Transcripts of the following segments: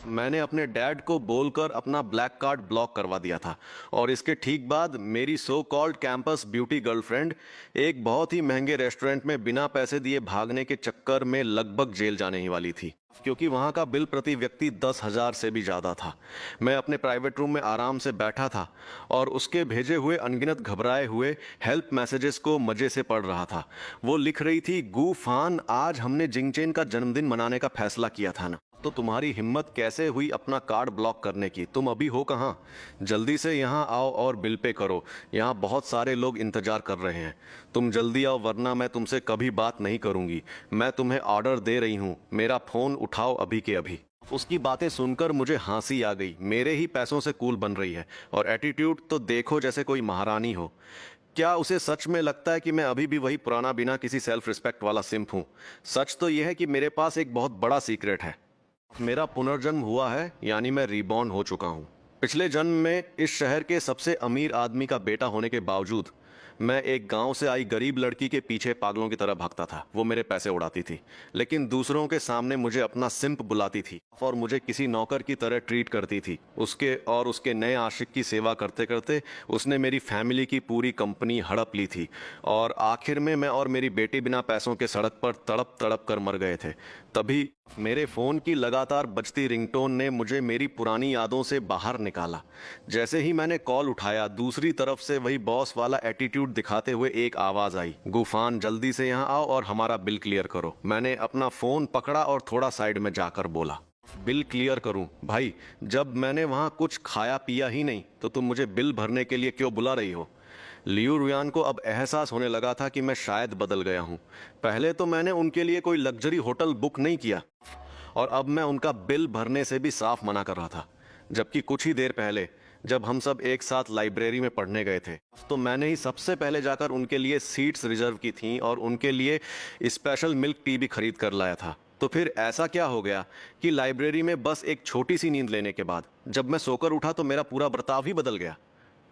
मैंने अपने डैड को बोलकर अपना ब्लैक कार्ड ब्लॉक करवा दिया था और इसके ठीक बाद मेरी so called campus beauty girlfriend एक बहुत ही महंगे रेस्टोरेंट में बिना पैसे दिए भागने के चक्कर में लगभग जेल जाने ही वाली थी, क्योंकि वहाँ का बिल प्रति व्यक्ति 10,000 से भी ज़्यादा था। मैं अपने प्राइवेट रूम में आराम से बैठा था और उसके भेजे हुए अनगिनत घबराए हुए हेल्प मैसेजेस को मज़े से पढ़ रहा था। वो लिख रही थी, गू फान, आज हमने जिंगचेन का जन्मदिन मनाने का फैसला किया था ना, तो तुम्हारी हिम्मत कैसे हुई अपना कार्ड ब्लॉक करने की? तुम अभी हो कहाँ? जल्दी से यहाँ आओ और बिल पे करो। यहाँ बहुत सारे लोग इंतजार कर रहे हैं। तुम जल्दी आओ वरना मैं तुमसे कभी बात नहीं करूँगी। मैं तुम्हें ऑर्डर दे रही हूँ, मेरा फ़ोन उठाओ अभी के अभी। उसकी बातें सुनकर मुझे हंसी आ गई। मेरे ही पैसों से कूल बन रही है और एटीट्यूड तो देखो जैसे कोई महारानी हो। क्या उसे सच में लगता है कि मैं अभी भी वही पुराना बिना किसी सेल्फ रिस्पेक्ट वाला सिंप हूँ? सच तो यह है कि मेरे पास एक बहुत बड़ा सीक्रेट है। मेरा पुनर्जन्म हुआ है, यानी मैं रीबॉर्न हो चुका हूँ। पिछले जन्म में इस शहर के सबसे अमीर आदमी का बेटा होने के बावजूद मैं एक गांव से आई गरीब लड़की के पीछे पागलों की तरह भागता था। वो मेरे पैसे उड़ाती थी, लेकिन दूसरों के सामने मुझे अपना सिंप बुलाती थी और मुझे किसी नौकर की तरह ट्रीट करती थी। उसके नए आशिक की सेवा करते करते उसने मेरी फैमिली की पूरी कंपनी हड़प ली थी और आखिर में मैं और मेरी बेटी बिना पैसों के सड़क पर तड़प तड़प कर मर गए थे। तभी मेरे फ़ोन की लगातार बजती रिंगटोन ने मुझे मेरी पुरानी यादों से बाहर निकाला। जैसे ही मैंने कॉल उठाया, दूसरी तरफ से वही बॉस वाला एटीट्यूड दिखाते हुए एक आवाज़ आई, गुफान जल्दी से यहाँ आओ और हमारा बिल क्लियर करो। मैंने अपना फ़ोन पकड़ा और थोड़ा साइड में जाकर बोला, बिल क्लियर करूं? भाई, जब मैंने वहाँ कुछ खाया पिया ही नहीं तो तुम मुझे बिल भरने के लिए क्यों बुला रही हो? लियू रुयान को अब एहसास होने लगा था कि मैं शायद बदल गया हूँ। पहले तो मैंने उनके लिए कोई लग्जरी होटल बुक नहीं किया और अब मैं उनका बिल भरने से भी साफ मना कर रहा था। जबकि कुछ ही देर पहले जब हम सब एक साथ लाइब्रेरी में पढ़ने गए थे तो मैंने ही सबसे पहले जाकर उनके लिए सीट्स रिजर्व की थी और उनके लिए स्पेशल मिल्क टी भी खरीद कर लाया था। तो फिर ऐसा क्या हो गया कि लाइब्रेरी में बस एक छोटी सी नींद लेने के बाद जब मैं सोकर उठा तो मेरा पूरा बर्ताव ही बदल गया?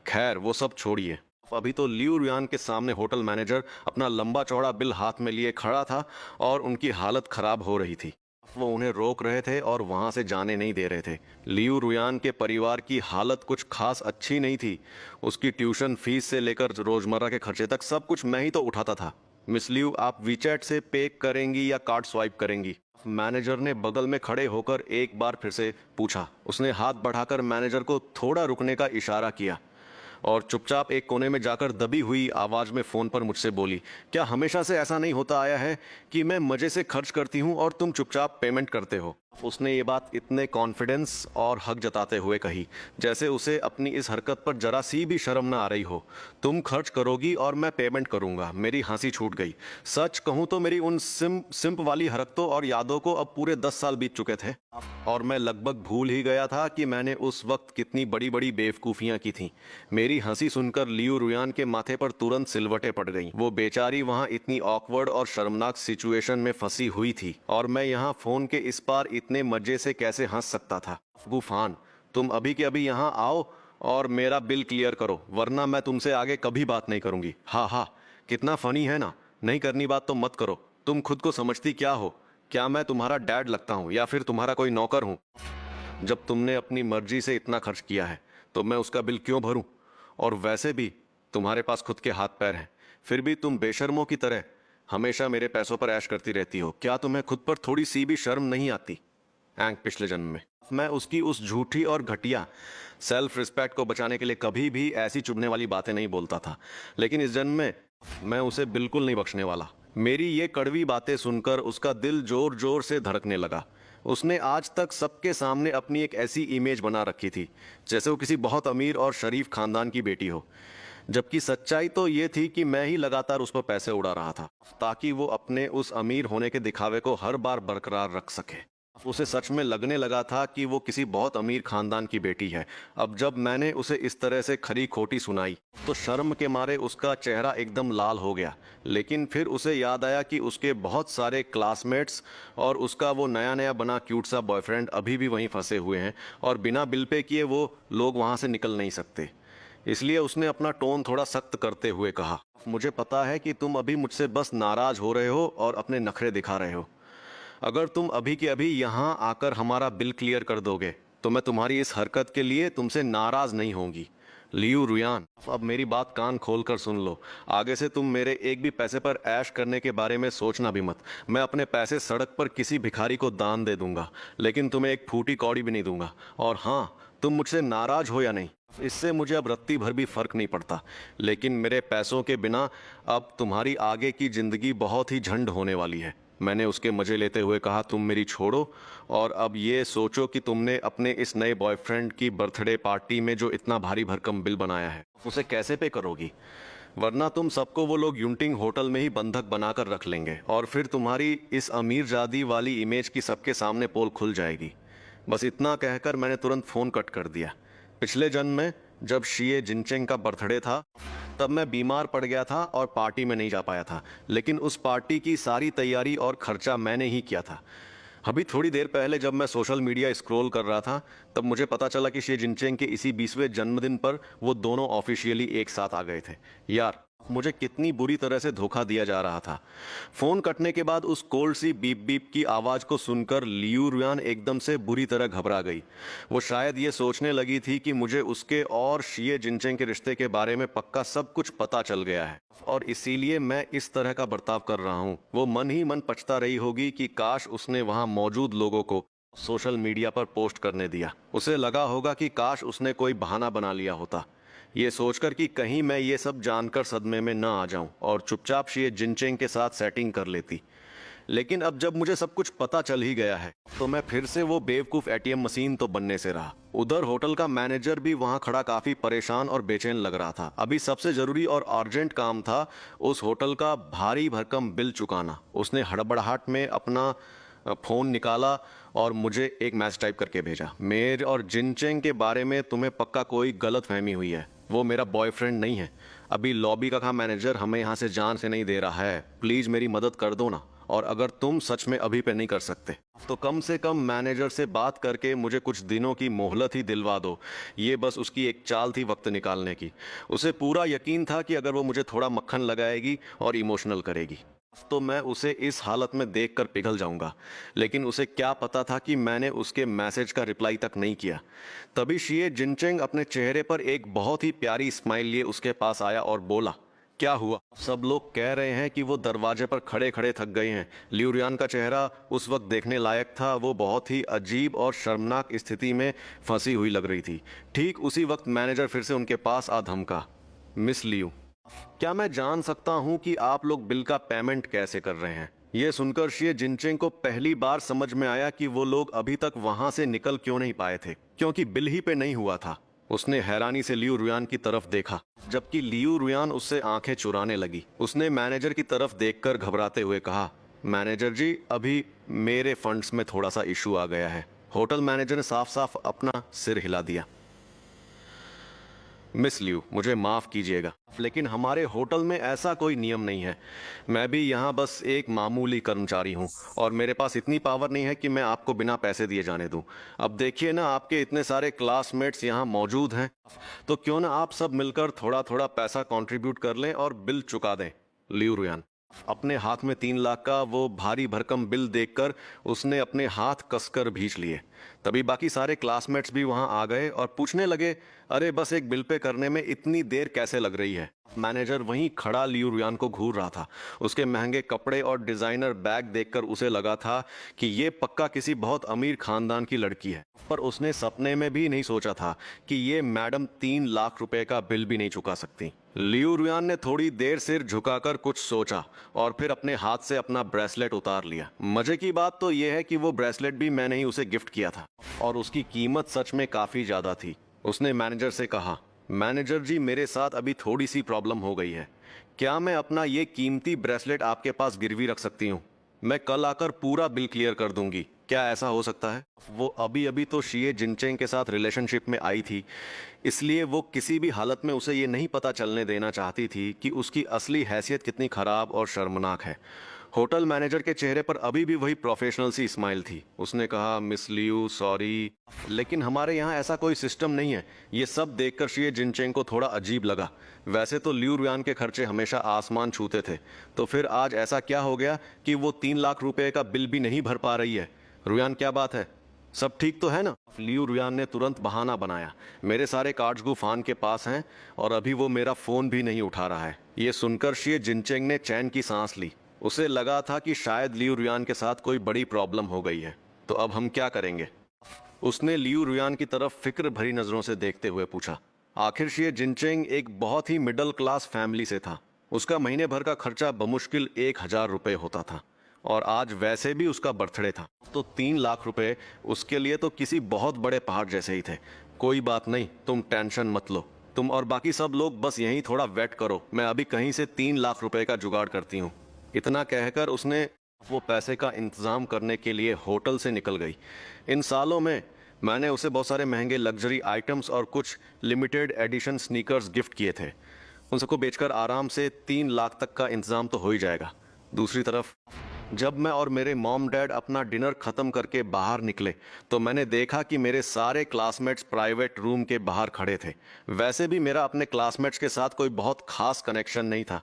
खैर, वो सब छोड़िए। अभी तो लियू रुयान के सामने होटल मैनेजर अपना लंबा चौड़ा बिल हाथ में लिए खड़ा था और उनकी हालत खराब हो रही थी। वो उन्हें रोक रहे थे और वहां से जाने नहीं दे रहे थे। लियू रुयान के परिवार की हालत कुछ खास अच्छी नहीं थी। उसकी ट्यूशन फीस से लेकर रोजमर्रा के खर्चे तक सब कुछ मैं ही तो उठाता था। मिस लियू, आप वीचैट से पे करेंगी या कार्ड स्वाइप करेंगी? मैनेजर ने बगल में खड़े होकर एक बार फिर से पूछा। उसने हाथ बढ़ाकर मैनेजर को थोड़ा रुकने का इशारा किया और चुपचाप एक कोने में जाकर दबी हुई आवाज में फोन पर मुझसे बोली, क्या हमेशा से ऐसा नहीं होता आया है कि मैं मजे से खर्च करती हूँ और तुम चुपचाप पेमेंट करते हो? उसने ये बात इतने कॉन्फिडेंस और हक जताते हुए कही जैसे उसे अपनी इस हरकत पर जरा सी भी शर्म ना आ रही हो। तुम खर्च करोगी और मैं पेमेंट करूंगा। मेरी हंसी छूट गई। सच कहूं तो मेरी उन सिंप वाली हरकतों और यादों को अब पूरे 10 साल बीत चुके थे और मैं लगभग भूल ही गया था कि मैंने उस वक्त कितनी बड़ी बड़ी बेवकूफ़ियां की थीं। मेरी हंसी सुनकर लियू रुयान के माथे पर तुरंत सिलवटें पड़ गईं। वो बेचारी वहां इतनी ऑकवर्ड और शर्मनाक सिचुएशन में फंसी हुई थी और मैं यहाँ फ़ोन के इस पार इतने मजे से कैसे हंस सकता था? गुफान, तुम अभी के अभी यहाँ आओ और मेरा बिल क्लियर करो वरना मैं तुमसे आगे कभी बात नहीं करूंगी। हाँ हाँ, कितना फनी है ना? नहीं करनी बात तो मत करो। तुम खुद को समझती क्या हो? क्या मैं तुम्हारा डैड लगता हूँ या फिर तुम्हारा कोई नौकर हूँ? जब तुमने अपनी मर्जी से इतना खर्च किया है तो मैं उसका बिल क्यों भरूं? और वैसे भी तुम्हारे पास खुद के हाथ पैर हैं, फिर भी तुम बेशर्मों की तरह हमेशा मेरे पैसों पर ऐश करती रहती हो। क्या तुम्हें खुद पर थोड़ी सी भी शर्म नहीं आती? पिछले जन्म में मैं उसकी उस झूठी और घटिया सेल्फ रिस्पेक्ट को बचाने के लिए कभी भी ऐसी चुभने वाली बातें नहीं बोलता था, लेकिन इस जन्म में मैं उसे बिल्कुल नहीं बख्शने वाला। मेरी ये कड़वी बातें सुनकर उसका दिल जोर जोर से धड़कने लगा। उसने आज तक सबके सामने अपनी एक ऐसी इमेज बना रखी थी जैसे वो किसी बहुत अमीर और शरीफ खानदान की बेटी हो, जबकि सच्चाई तो ये थी कि मैं ही लगातार उस पर पैसे उड़ा रहा था ताकि वो अपने उस अमीर होने के दिखावे को हर बार बरकरार रख सके। उसे सच में लगने लगा था कि वो किसी बहुत अमीर खानदान की बेटी है। अब जब मैंने उसे इस तरह से खरी खोटी सुनाई तो शर्म के मारे उसका चेहरा एकदम लाल हो गया। लेकिन फिर उसे याद आया कि उसके बहुत सारे क्लासमेट्स और उसका वो नया नया बना क्यूट सा बॉयफ्रेंड अभी भी वहीं फंसे हुए हैं और बिना बिल पे किए वो लोग वहाँ से निकल नहीं सकते। इसलिए उसने अपना टोन थोड़ा सख्त करते हुए कहा, मुझे पता है कि तुम अभी मुझसे बस नाराज हो रहे हो और अपने नखरे दिखा रहे हो। अगर तुम अभी के अभी यहाँ आकर हमारा बिल क्लियर कर दोगे तो मैं तुम्हारी इस हरकत के लिए तुमसे नाराज नहीं होंगी। लियू रुयान, अब मेरी बात कान खोल कर सुन लो। आगे से तुम मेरे एक भी पैसे पर ऐश करने के बारे में सोचना भी मत। मैं अपने पैसे सड़क पर किसी भिखारी को दान दे दूंगा, लेकिन तुम्हें एक फूटी कौड़ी भी नहीं दूंगा। और हाँ, तुम मुझसे नाराज हो या नहीं, इससे मुझे अब रत्ती भर भी फर्क नहीं पड़ता। लेकिन मेरे पैसों के बिना अब तुम्हारी आगे की जिंदगी बहुत ही झंड होने वाली है। मैंने उसके मजे लेते हुए कहा, तुम मेरी छोड़ो और अब ये सोचो कि तुमने अपने इस नए बॉयफ्रेंड की बर्थडे पार्टी में जो इतना भारी भरकम बिल बनाया है उसे कैसे पे करोगी, वरना तुम सबको वो लोग यूंटिंग होटल में ही बंधक बनाकर रख लेंगे और फिर तुम्हारी इस अमीर जादी वाली इमेज की सबके सामने पोल खुल जाएगी। बस इतना कहकर मैंने तुरंत फ़ोन कट कर दिया। पिछले जन्म में जब शिए जिनचेंग का बर्थडे था तब मैं बीमार पड़ गया था और पार्टी में नहीं जा पाया था, लेकिन उस पार्टी की सारी तैयारी और खर्चा मैंने ही किया था। अभी थोड़ी देर पहले जब मैं सोशल मीडिया स्क्रॉल कर रहा था तब मुझे पता चला कि शी जिनचेंग के इसी 20वें जन्मदिन पर वो दोनों ऑफिशियली एक साथ आ गए थे। यार, मुझे कितनी बुरी तरह से धोखा दिया जा रहा था। फोन कटने के बाद उस कोल्ड सी बीप बीप की आवाज को सुनकर लियू रुयान एकदम से बुरी तरह घबरा गई। वो शायद ये सोचने लगी थी कि मुझे उसके और शिए जिनचेंग के रिश्ते के बारे में पक्का सब कुछ पता चल गया है और इसीलिए मैं इस तरह का बर्ताव कर रहा हूँ। वो मन ही मन पछता रही होगी कि काश उसने वहाँ मौजूद लोगों को सोशल मीडिया पर पोस्ट करने दिया। उसे लगा होगा कि काश उसने कोई बहाना बना लिया होता, ये सोचकर कि कहीं मैं ये सब जानकर सदमे में न आ जाऊं और चुपचाप शिए जिनचेंग के साथ सेटिंग कर लेती। लेकिन अब जब मुझे सब कुछ पता चल ही गया है तो मैं फिर से वो बेवकूफ़ एटीएम मशीन तो बनने से रहा। उधर होटल का मैनेजर भी वहां खड़ा काफ़ी परेशान और बेचैन लग रहा था। अभी सबसे ज़रूरी और अर्जेंट काम था उस होटल का भारी भरकम बिल चुकाना। उसने हड़बड़ाहट में अपना फ़ोन निकाला और मुझे एक मैसेज टाइप करके भेजा, मेरे और जिनचेंग के बारे में तुम्हें पक्का कोई गलत फहमी हुई है। वो मेरा बॉयफ्रेंड नहीं है। अभी लॉबी का मैनेजर हमें यहाँ से जान से नहीं दे रहा है। प्लीज़ मेरी मदद कर दो ना। और अगर तुम सच में अभी पे नहीं कर सकते तो कम से कम मैनेजर से बात करके मुझे कुछ दिनों की मोहलत ही दिलवा दो। ये बस उसकी एक चाल थी वक्त निकालने की। उसे पूरा यकीन था कि अगर वो मुझे थोड़ा मक्खन लगाएगी और इमोशनल करेगी तो मैं उसे इस हालत में देखकर पिघल जाऊंगा। लेकिन उसे क्या पता था कि मैंने उसके मैसेज का रिप्लाई तक नहीं किया। तभी शिए जिनचेंग अपने चेहरे पर एक बहुत ही प्यारी स्माइल लिए उसके पास आया और बोला, क्या हुआ? सब लोग कह रहे हैं कि वो दरवाजे पर खड़े खड़े थक गए हैं। लियू रुयान का चेहरा उस वक्त देखने लायक था। वो बहुत ही अजीब और शर्मनाक स्थिति में फंसी हुई लग रही थी। ठीक उसी वक्त मैनेजर फिर से उनके पास आ धमका, मिस लियू, क्या मैं जान सकता हूं कि आप लोग बिल का पेमेंट कैसे कर रहे हैं? यह सुनकर शिए जिनचेंग को पहली बार समझ में आया कि वो लोग अभी तक वहां से निकल क्यों नहीं पाए थे, क्योंकि बिल ही पे नहीं हुआ था। उसने हैरानी से लियू रुयान की तरफ देखा, जबकि लियू रुयान उससे आंखें चुराने लगी। उसने मैनेजर की तरफ देखकर घबराते हुए कहा, मैनेजर जी, अभी मेरे फंड्स में थोड़ा सा इशू आ गया है। होटल मैनेजर ने साफ साफ अपना सिर हिला दिया। मिस लियू, मुझे माफ़ कीजिएगा, लेकिन हमारे होटल में ऐसा कोई नियम नहीं है। मैं भी यहाँ बस एक मामूली कर्मचारी हूँ और मेरे पास इतनी पावर नहीं है कि मैं आपको बिना पैसे दिए जाने दूँ। अब देखिए ना, आपके इतने सारे क्लासमेट्स यहाँ मौजूद हैं, तो क्यों ना आप सब मिलकर थोड़ा थोड़ा पैसा कंट्रीब्यूट कर लें और बिल चुका दें। लियू रुयान, अपने हाथ में 3 लाख का वो भारी भरकम बिल देखकर उसने अपने हाथ कसकर भींच लिए। तभी बाकी सारे क्लासमेट्स भी वहां आ गए और पूछने लगे, अरे बस एक बिल पे करने में इतनी देर कैसे लग रही है? मैनेजर वहीं खड़ा लियू रुयान को घूर रहा था। उसके महंगे कपड़े और डिजाइनर बैग देखकर उसे लगा था कि ये पक्का किसी बहुत अमीर खानदान की लड़की है, पर उसने सपने में भी नहीं सोचा था कि ये मैडम 3 लाख रुपए का बिल भी नहीं चुका सकती। लियू रुयान ने थोड़ी देर सिर झुकाकर कुछ सोचा और फिर अपने हाथ से अपना ब्रेसलेट उतार लिया। मजे की बात तो यह है कि वो ब्रेसलेट भी मैंने ही उसे गिफ्ट किया था और उसकी कीमत सच में काफी ज्यादा थी। उसने मैनेजर से कहा, मैनेजर जी, मेरे साथ अभी थोड़ी सी प्रॉब्लम हो गई है। क्या मैं अपना ये कीमती ब्रेसलेट आपके पास गिरवी रख सकती हूँ? मैं कल आकर पूरा बिल क्लियर कर दूंगी। क्या ऐसा हो सकता है? वो अभी अभी तो शिए जिनचेंग के साथ रिलेशनशिप में आई थी, इसलिए वो किसी भी हालत में उसे ये नहीं पता चलने देना चाहती थी कि उसकी असली हैसियत कितनी खराब और शर्मनाक है। होटल मैनेजर के चेहरे पर अभी भी वही प्रोफेशनल सी स्माइल थी। उसने कहा, मिस लियू, सॉरी, लेकिन हमारे यहाँ ऐसा कोई सिस्टम नहीं है। ये सब देखकर शी जिनचेंग को थोड़ा अजीब लगा। वैसे तो लियू रुयान के खर्चे हमेशा आसमान छूते थे, तो फिर आज ऐसा क्या हो गया कि वो 3 लाख रुपए का बिल भी नहीं भर पा रही है? रुयान, क्या बात है? सब ठीक तो है ना? लियू रुयान ने तुरंत बहाना बनाया, मेरे सारे कार्ड्स गुफान के पास हैं और अभी वो मेरा फोन भी नहीं उठा रहा है। ये सुनकर शी जिनचेंग ने चैन की सांस ली। उसे लगा था कि शायद लियू रुयान के साथ कोई बड़ी प्रॉब्लम हो गई है। तो अब हम क्या करेंगे? उसने लियू रुयान की तरफ फिक्र भरी नजरों से देखते हुए पूछा। आखिर शी जिनचेंग एक बहुत ही मिडिल क्लास फैमिली से था। उसका महीने भर का खर्चा बमुश्किल 1,000 रुपये होता था और आज वैसे भी उसका बर्थडे था, तो 3 लाख रुपए उसके लिए तो किसी बहुत बड़े पहाड़ जैसे ही थे। कोई बात नहीं, तुम टेंशन मत लो। तुम और बाकी सब लोग बस यहीं थोड़ा वेट करो, मैं अभी कहीं से 3 लाख रुपए का जुगाड़ करती हूँ। इतना कहकर उसने वो पैसे का इंतजाम करने के लिए होटल से निकल गई। इन सालों में मैंने उसे बहुत सारे महंगे लग्जरी आइटम्स और कुछ लिमिटेड एडिशन स्नीकर्स गिफ्ट किए थे। उन सबको बेचकर आराम से 3 लाख तक का इंतजाम तो हो ही जाएगा। दूसरी तरफ जब मैं और मेरे मॉम डैड अपना डिनर खत्म करके बाहर निकले तो मैंने देखा कि मेरे सारे क्लासमेट्स प्राइवेट रूम के बाहर खड़े थे। वैसे भी मेरा अपने क्लासमेट्स के साथ कोई बहुत खास कनेक्शन नहीं था,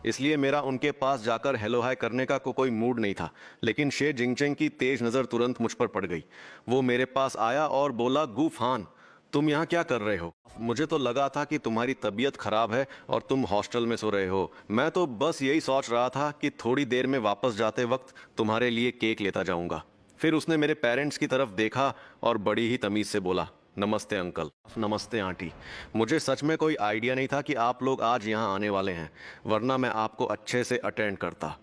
इसलिए मेरा उनके पास जाकर हेलो हाय करने का कोई मूड नहीं था। लेकिन शे जिंगचेंग की तेज नज़र तुरंत मुझ पर पड़ गई। वो मेरे पास आया और बोला, गूफान, तुम यहाँ क्या कर रहे हो? मुझे तो लगा था कि तुम्हारी तबीयत खराब है और तुम हॉस्टल में सो रहे हो। मैं तो बस यही सोच रहा था कि थोड़ी देर में वापस जाते वक्त तुम्हारे लिए केक लेता जाऊंगा। फिर उसने मेरे पेरेंट्स की तरफ देखा और बड़ी ही तमीज से बोला, नमस्ते अंकल, नमस्ते आंटी। मुझे सच में कोई आइडिया नहीं था कि आप लोग आज यहाँ आने वाले हैं, वरना मैं आपको अच्छे से अटेंड करता।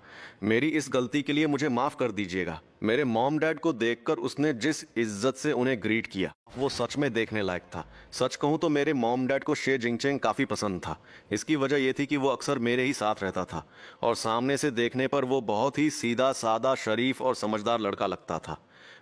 मेरी इस गलती के लिए मुझे माफ़ कर दीजिएगा। मेरे मॉम डैड को देखकर उसने जिस इज्जत से उन्हें ग्रीट किया वो सच में देखने लायक था। सच कहूँ तो मेरे मॉम डैड को शे जिंगचेंग काफ़ी पसंद था। इसकी वजह यह थी कि वो अक्सर मेरे ही साथ रहता था और सामने से देखने पर वो बहुत ही सीधा सादा, शरीफ और समझदार लड़का लगता था।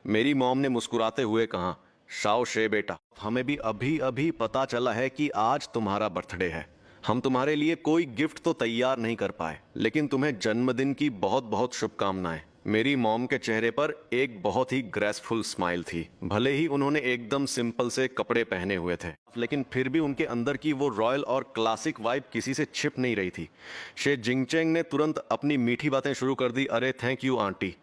मेरी मॉम ने मुस्कुराते हुए कहा, शाओ शे बेटा, हमें भी अभी अभी पता चला है कि आज तुम्हारा बर्थडे है। हम तुम्हारे लिए कोई गिफ्ट तो तैयार नहीं कर पाए, लेकिन तुम्हें जन्मदिन की बहुत बहुत शुभकामनाएं। मेरी मॉम के चेहरे पर एक बहुत ही ग्रेसफुल स्माइल थी। भले ही उन्होंने एकदम सिंपल से कपड़े पहने हुए थे, लेकिन फिर भी उनके अंदर की वो रॉयल और क्लासिक वाइब किसी से छिप नहीं रही थी। शे जिंगचेंग ने तुरंत अपनी मीठी बातें शुरू कर दी। अरे थैंक यू आंटी,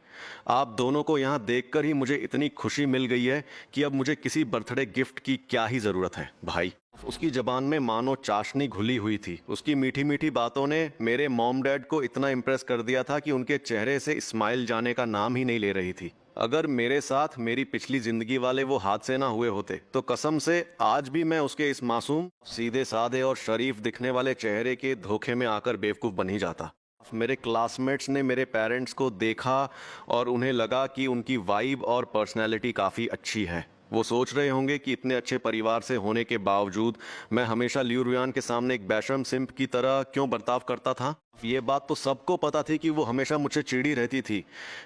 आप दोनों को यहाँ देखकर ही मुझे इतनी खुशी मिल गई है कि अब मुझे किसी बर्थडे गिफ्ट की क्या ही ज़रूरत है भाई। उसकी जबान में मानो चाशनी घुली हुई थी। उसकी मीठी मीठी बातों ने मेरे मॉम डैड को इतना इम्प्रेस कर दिया था कि उनके चेहरे से स्माइल जाने का नाम ही नहीं ले रही थी। अगर मेरे साथ मेरी पिछली जिंदगी वाले वो हादसे ना हुए होते तो कसम से आज भी मैं उसके इस मासूम, सीधे साधे और शरीफ दिखने वाले चेहरे के धोखे में आकर बेवकूफ़ बन ही जाता। मेरे क्लासमेट्स ने मेरे पेरेंट्स को देखा और उन्हें लगा कि उनकी वाइब और पर्सनैलिटी काफ़ी अच्छी है। वो सोच रहे होंगे कि इतने अच्छे परिवार से होने के बावजूद मैं हमेशा लियू रुयान के सामने एक बेशर्म सिंप की तरह क्यों बर्ताव करता था। ये बात तो सबको पता थी कि वो हमेशा मुझसे चिढ़ी रहती थी,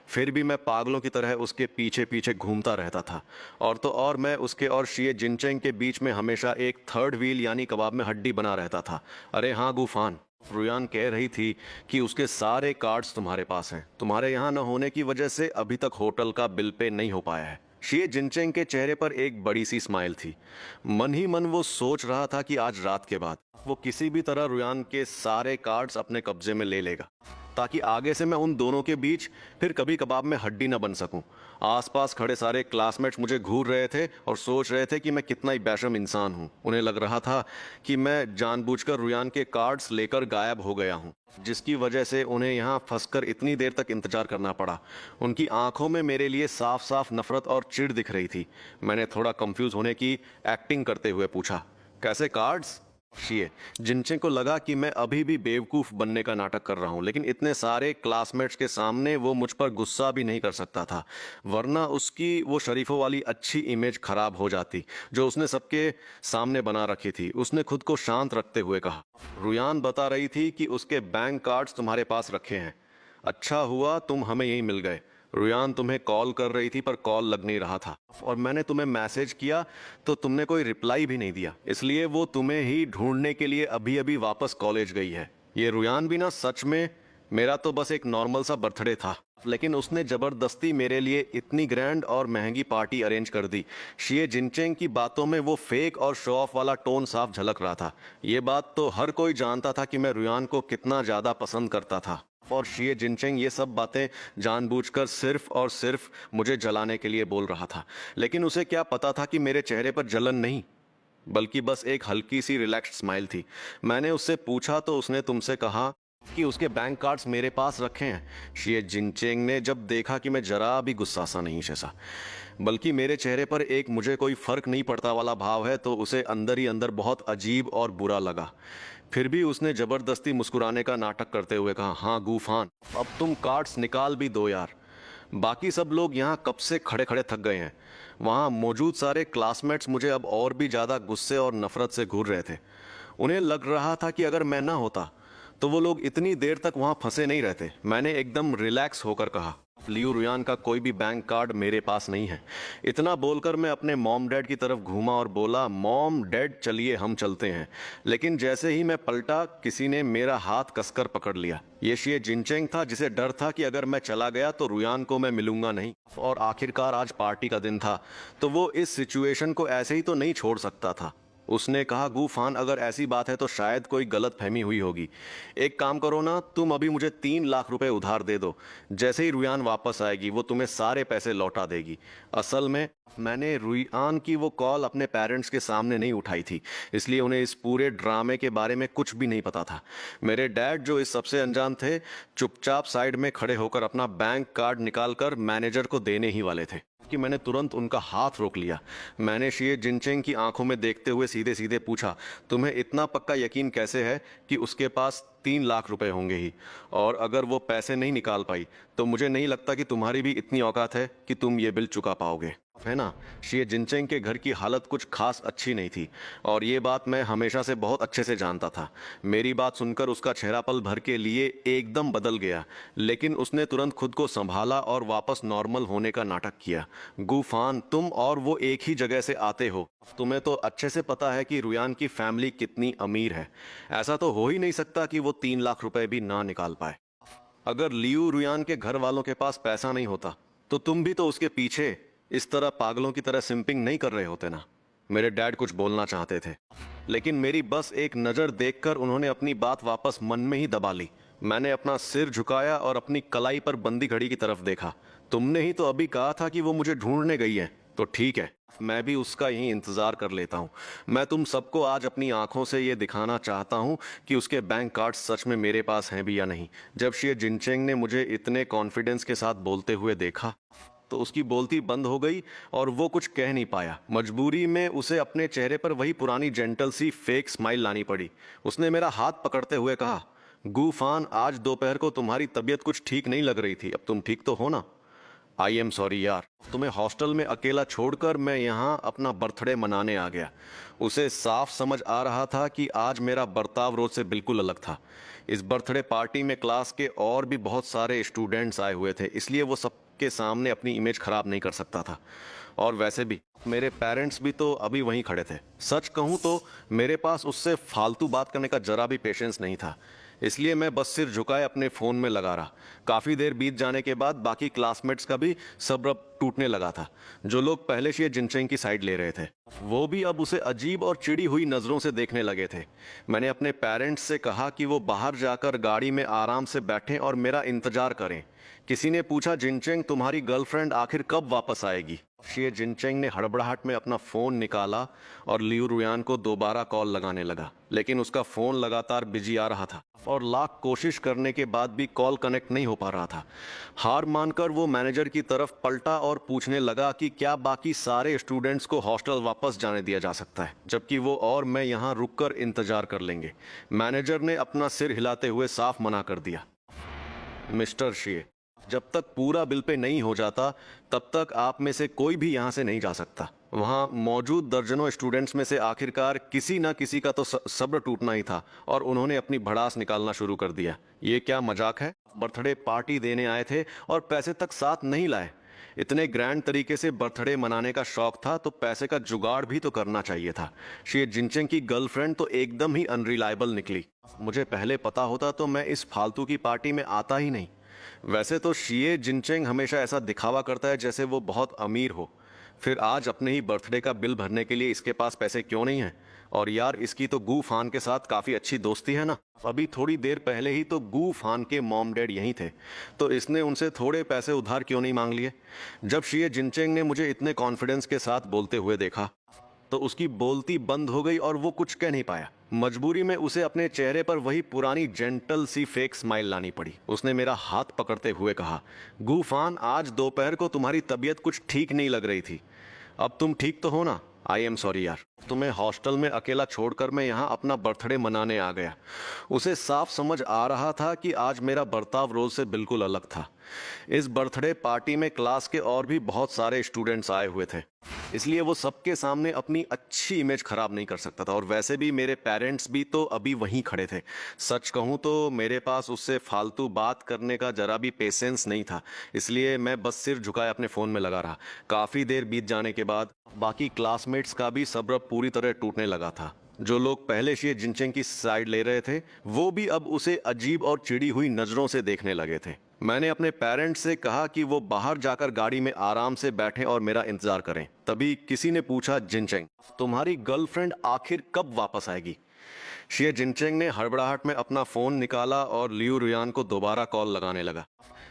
फिर भी मैं पागलों की तरह उसके पीछे पीछे घूमता रहता था। और तो और मैं उसके और शी जिनचेंग के बीच में हमेशा एक थर्ड व्हील यानी कबाब में हड्डी बना रहता था। अरे हाँ गूफान, रुयान कह रही थी कि उसके सारे कार्ड्स तुम्हारे पास हैं। तुम्हारे यहाँ न होने की वजह से अभी तक होटल का बिल पे नहीं हो पाया है। शी जिनचेंग के चेहरे पर एक बड़ी सी स्माइल थी। मन ही मन वो सोच रहा था कि आज रात के बाद वो किसी भी तरह रुयान के सारे कार्ड्स अपने कब्जे में ले लेगा, ताकि आगे से मैं उन दोनों के बीच फिर कभी कभाब में हड्डी न बन सकूं। आसपास खड़े सारे क्लासमेट्स मुझे घूर रहे थे और सोच रहे थे कि मैं कितना ही बेशर्म इंसान हूं। उन्हें लग रहा था कि मैं जानबूझकर रुयान के कार्ड्स लेकर गायब हो गया हूं, जिसकी वजह से उन्हें यहाँ फंसकर इतनी देर तक इंतजार करना पड़ा। उनकी आंखों में मेरे लिए साफ साफ नफरत और चिढ़ दिख रही थी। मैंने थोड़ा कंफ्यूज होने की एक्टिंग करते हुए पूछा, कैसे कार्ड्स? शी जिनचेंग को लगा कि मैं अभी भी बेवकूफ़ बनने का नाटक कर रहा हूँ, लेकिन इतने सारे क्लासमेट्स के सामने वो मुझ पर गुस्सा भी नहीं कर सकता था, वरना उसकी वो शरीफों वाली अच्छी इमेज खराब हो जाती जो उसने सबके सामने बना रखी थी। उसने खुद को शांत रखते हुए कहा, रुयान बता रही थी कि उसके बैंक कार्ड्स तुम्हारे पास रखे हैं। अच्छा हुआ तुम हमें यहीं मिल गए। रुयान तुम्हें कॉल कर रही थी पर कॉल लग नहीं रहा था, और मैंने तुम्हें मैसेज किया तो तुमने कोई रिप्लाई भी नहीं दिया, इसलिए वो तुम्हें ही ढूंढने के लिए अभी अभी वापस कॉलेज गई है। ये रुयान भी ना सच में मेरा तो बस एक नॉर्मल सा बर्थडे था, लेकिन उसने जबरदस्ती मेरे लिए इतनी ग्रैंड और महंगी पार्टी अरेंज कर दी। शीए जिनचेंग की बातों में वो फेक और शो ऑफ वाला टोन साफ झलक रहा था। ये बात तो हर कोई जानता था कि मैं रुयान को कितना ज्यादा पसंद करता था, और शीए जिनचेंग ये सब बातें जानबूझकर सिर्फ और सिर्फ मुझे जलाने के लिए बोल रहा था। लेकिन उसे क्या पता था कि मेरे चेहरे पर जलन नहीं, बल्कि बस एक हल्की सी रिलैक्स्ड स्माइल थी। मैंने उससे पूछा तो उसने तुमसे कहा कि उसके बैंक कार्ड्स मेरे पास रखे हैं। शीए जिनचेंग ने जब देखा कि मैं जरा भी गुस्सा सा नहीं शेसा, बल्कि मेरे चेहरे पर एक मुझे कोई फर्क नहीं पड़ता वाला भाव है, तो उसे अंदर ही अंदर बहुत अजीब और बुरा लगा। फिर भी उसने जबरदस्ती मुस्कुराने का नाटक करते हुए कहा, हाँ गूफान, अब तुम कार्ड्स निकाल भी दो यार। बाकी सब लोग यहाँ कब से खड़े खड़े थक गए हैं। वहाँ मौजूद सारे क्लासमेट्स मुझे अब और भी ज़्यादा गुस्से और नफरत से घूर रहे थे। उन्हें लग रहा था कि अगर मैं ना होता तो वो लोग इतनी देर तक वहाँ फंसे नहीं रहते। मैंने एकदम रिलैक्स होकर कहा, लियू रुयान का कोई भी बैंक कार्ड मेरे पास नहीं है। इतना बोलकर मैं अपने मॉम डैड की तरफ घूमा और बोला, मॉम डैड चलिए हम चलते हैं। लेकिन जैसे ही मैं पलटा, किसी ने मेरा हाथ कसकर पकड़ लिया। ये शीए जिनचेंग था, जिसे डर था कि अगर मैं चला गया तो रुयान को मैं मिलूंगा नहीं। और आखिरकार आज पार्टी का दिन था, तो वो इस सिचुएशन को ऐसे ही तो नहीं छोड़ सकता था। उसने कहा, गूफान, अगर ऐसी बात है तो शायद कोई गलत फहमी हुई होगी। एक काम करो ना, तुम अभी मुझे 3 लाख रुपए उधार दे दो। जैसे ही रुयान वापस आएगी वो तुम्हें सारे पैसे लौटा देगी। असल में मैंने रुयान की वो कॉल अपने पेरेंट्स के सामने नहीं उठाई थी, इसलिए उन्हें इस पूरे ड्रामे के बारे में कुछ भी नहीं पता था। मेरे डैड, जो इस सबसे अनजान थे, चुपचाप साइड में खड़े होकर अपना बैंक कार्ड निकालकर मैनेजर को देने ही वाले थे कि मैंने तुरंत उनका हाथ रोक लिया। मैंने शीए जिनचेंग की आंखों में देखते हुए सीधे सीधे पूछा, तुम्हें इतना पक्का यकीन कैसे है कि उसके पास 3 लाख रुपए होंगे ही? और अगर वो पैसे नहीं निकाल पाई तो मुझे नहीं लगता कि तुम्हारी भी इतनी औकात है कि तुम ये बिल चुका पाओगे, है ना? शीए जिनचेंग के घर की हालत कुछ खास अच्छी नहीं थी, और ये बात मैं हमेशा से बहुत अच्छे से जानता था। मेरी बात सुनकर उसका चेहरा पल भर के लिए एकदम बदल गया, लेकिन उसने तुरंत खुद को संभाला और वापस नॉर्मल होने का नाटक किया। गूफान, तुम और वो एक ही जगह से आते हो। तुम्हें तो अच्छे से पता है कि रुयान की फैमिली कितनी अमीर है। ऐसा तो हो ही नहीं सकता कि वो 3 लाख रुपए भी ना निकाल पाए। अगर लियू रुयान के घर वालों के पास पैसा नहीं होता तो तुम भी तो उसके पीछे इस तरह पागलों की तरह सिंपिंग नहीं कर रहे होते ना। मेरे डैड कुछ बोलना चाहते थे, लेकिन मेरी बस एक नज़र देखकर उन्होंने अपनी बात वापस मन में ही दबा ली। मैंने अपना सिर झुकाया और अपनी कलाई पर बंदी घड़ी की तरफ देखा। तुमने ही तो अभी कहा था कि वो मुझे ढूंढने गई है, तो ठीक है, मैं भी उसका यही इंतजार कर लेता हूँ। मैं तुम सबको आज अपनी आंखों से ये दिखाना चाहता हूँ कि उसके बैंक कार्ड सच में मेरे पास हैं भी या नहीं। जब शीए जिनचेंग ने मुझे इतने कॉन्फिडेंस के साथ बोलते हुए देखा तो उसकी बोलती बंद हो गई और वो कुछ कह नहीं पाया। मजबूरी में उसे अपने चेहरे पर वही पुरानी जेंटल सी फेक स्माइल लानी पड़ी। उसने मेरा हाथ पकड़ते हुए कहा, गूफान, आज दोपहर को तुम्हारी तबीयत कुछ ठीक नहीं लग रही थी, अब तुम ठीक तो हो ना? आई एम सॉरी यार, तुम्हें हॉस्टल में अकेला छोड़कर मैं यहाँ अपना बर्थडे मनाने आ गया। उसे साफ समझ आ रहा था कि आज मेरा बर्ताव रोज से बिल्कुल अलग था। इस बर्थडे पार्टी में क्लास के और भी बहुत सारे स्टूडेंट्स आए हुए थे, इसलिए वो सबके सामने अपनी इमेज खराब नहीं कर सकता था। और वैसे भी मेरे पेरेंट्स भी तो अभी वहीं खड़े थे। सच कहूँ तो मेरे पास उससे फालतू बात करने का जरा भी पेशेंस नहीं था, इसलिए मैं बस सिर झुकाए अपने फ़ोन में लगा रहा। काफ़ी देर बीत जाने के बाद बाकी क्लासमेट्स का भी सब्र टूटने लगा था। जो लोग पहले से जिनचेंग की साइड ले रहे थे, वो भी अब उसे अजीब और चिड़ी हुई नज़रों से देखने लगे थे। मैंने अपने पेरेंट्स से कहा कि वो बाहर जाकर गाड़ी में आराम से बैठें और मेरा इंतज़ार करें। किसी ने पूछा, जिनचेंग, तुम्हारी गर्लफ्रेंड आखिर कब वापस आएगी? शीए जिनचेंग ने हड़बड़ाहट में अपना फ़ोन निकाला और लियू रुयान को दोबारा कॉल लगाने लगा, लेकिन उसका फ़ोन लगातार बिजी आ रहा था और लाख कोशिश करने के बाद भी कॉल कनेक्ट नहीं हो पा रहा था। हार मानकर वो मैनेजर की तरफ पलटा और पूछने लगा कि क्या बाकी सारे स्टूडेंट्स को हॉस्टल वापस जाने दिया जा सकता है, जबकि वो और मैं यहाँ रुककर इंतजार कर लेंगे। मैनेजर ने अपना सिर हिलाते हुए साफ मना कर दिया, मिस्टर शीए, जब तक पूरा बिल पे नहीं हो जाता तब तक आप में से कोई भी यहाँ से नहीं जा सकता। वहाँ मौजूद दर्जनों स्टूडेंट्स में से आखिरकार किसी ना किसी का तो सब्र टूटना ही था, और उन्होंने अपनी भड़ास निकालना शुरू कर दिया। ये क्या मजाक है? बर्थडे पार्टी देने आए थे और पैसे तक साथ नहीं लाए। इतने ग्रैंड तरीके से बर्थडे मनाने का शौक था तो पैसे का जुगाड़ भी तो करना चाहिए था। शी जिनचेंग की गर्लफ्रेंड तो एकदम ही अनरिलायबल निकली। मुझे पहले पता होता तो मैं इस फालतू की पार्टी में आता ही नहीं। वैसे तो शिए जिनचेंग हमेशा ऐसा दिखावा करता है जैसे वो बहुत अमीर हो, फिर आज अपने ही बर्थडे का बिल भरने के लिए इसके पास पैसे क्यों नहीं है? और यार इसकी तो गू फान के साथ काफ़ी अच्छी दोस्ती है ना। अभी थोड़ी देर पहले ही तो गू फान के मॉम डैड यहीं थे, तो इसने उनसे थोड़े पैसे उधार क्यों नहीं मांग लिए? जब शिए जिनचेंग ने मुझे इतने कॉन्फिडेंस के साथ बोलते हुए देखा तो उसकी बोलती बंद हो गई और वो कुछ कह नहीं पाया। मजबूरी में उसे अपने चेहरे पर वही पुरानी जेंटल सी फेक स्माइल लानी पड़ी। उसने मेरा हाथ पकड़ते हुए कहा, गूफान, आज दोपहर को तुम्हारी तबीयत कुछ ठीक नहीं लग रही थी, अब तुम ठीक तो हो ना? आई एम सॉरी यार, तुम्हें हॉस्टल में अकेला छोड़कर मैं यहाँ अपना बर्थडे मनाने आ गया। उसे साफ समझ आ रहा था कि आज मेरा बर्ताव रोज से बिल्कुल अलग था। इस बर्थडे पार्टी में क्लास के और भी बहुत सारे स्टूडेंट्स आए हुए थे, इसलिए वो सबके सामने अपनी अच्छी इमेज खराब नहीं कर सकता था। और वैसे भी मेरे पेरेंट्स भी तो अभी वहीं खड़े थे। सच कहूँ तो मेरे पास उससे फालतू बात करने का जरा भी पेशेंस नहीं था, इसलिए मैं बस सिर झुकाए अपने फ़ोन में लगा रहा। काफ़ी देर बीत जाने के बाद बाकी क्लासमेट्स का भी सब्र पूरी तरह टूटने लगा था। जो लोग पहले से जिनचेंग की साइड ले रहे थे वो भी अब उसे अजीब और चिड़ी हुई नज़रों से देखने लगे थे। मैंने अपने पेरेंट्स से कहा कि वो बाहर जाकर गाड़ी में आराम से बैठें और मेरा इंतजार करें। तभी किसी ने पूछा, जिनचेंग, तुम्हारी गर्लफ्रेंड आखिर कब वापस आएगी? शिए जिनचेंग ने हड़बड़ाहट में अपना फ़ोन निकाला और लियू रुयान को दोबारा कॉल लगाने लगा,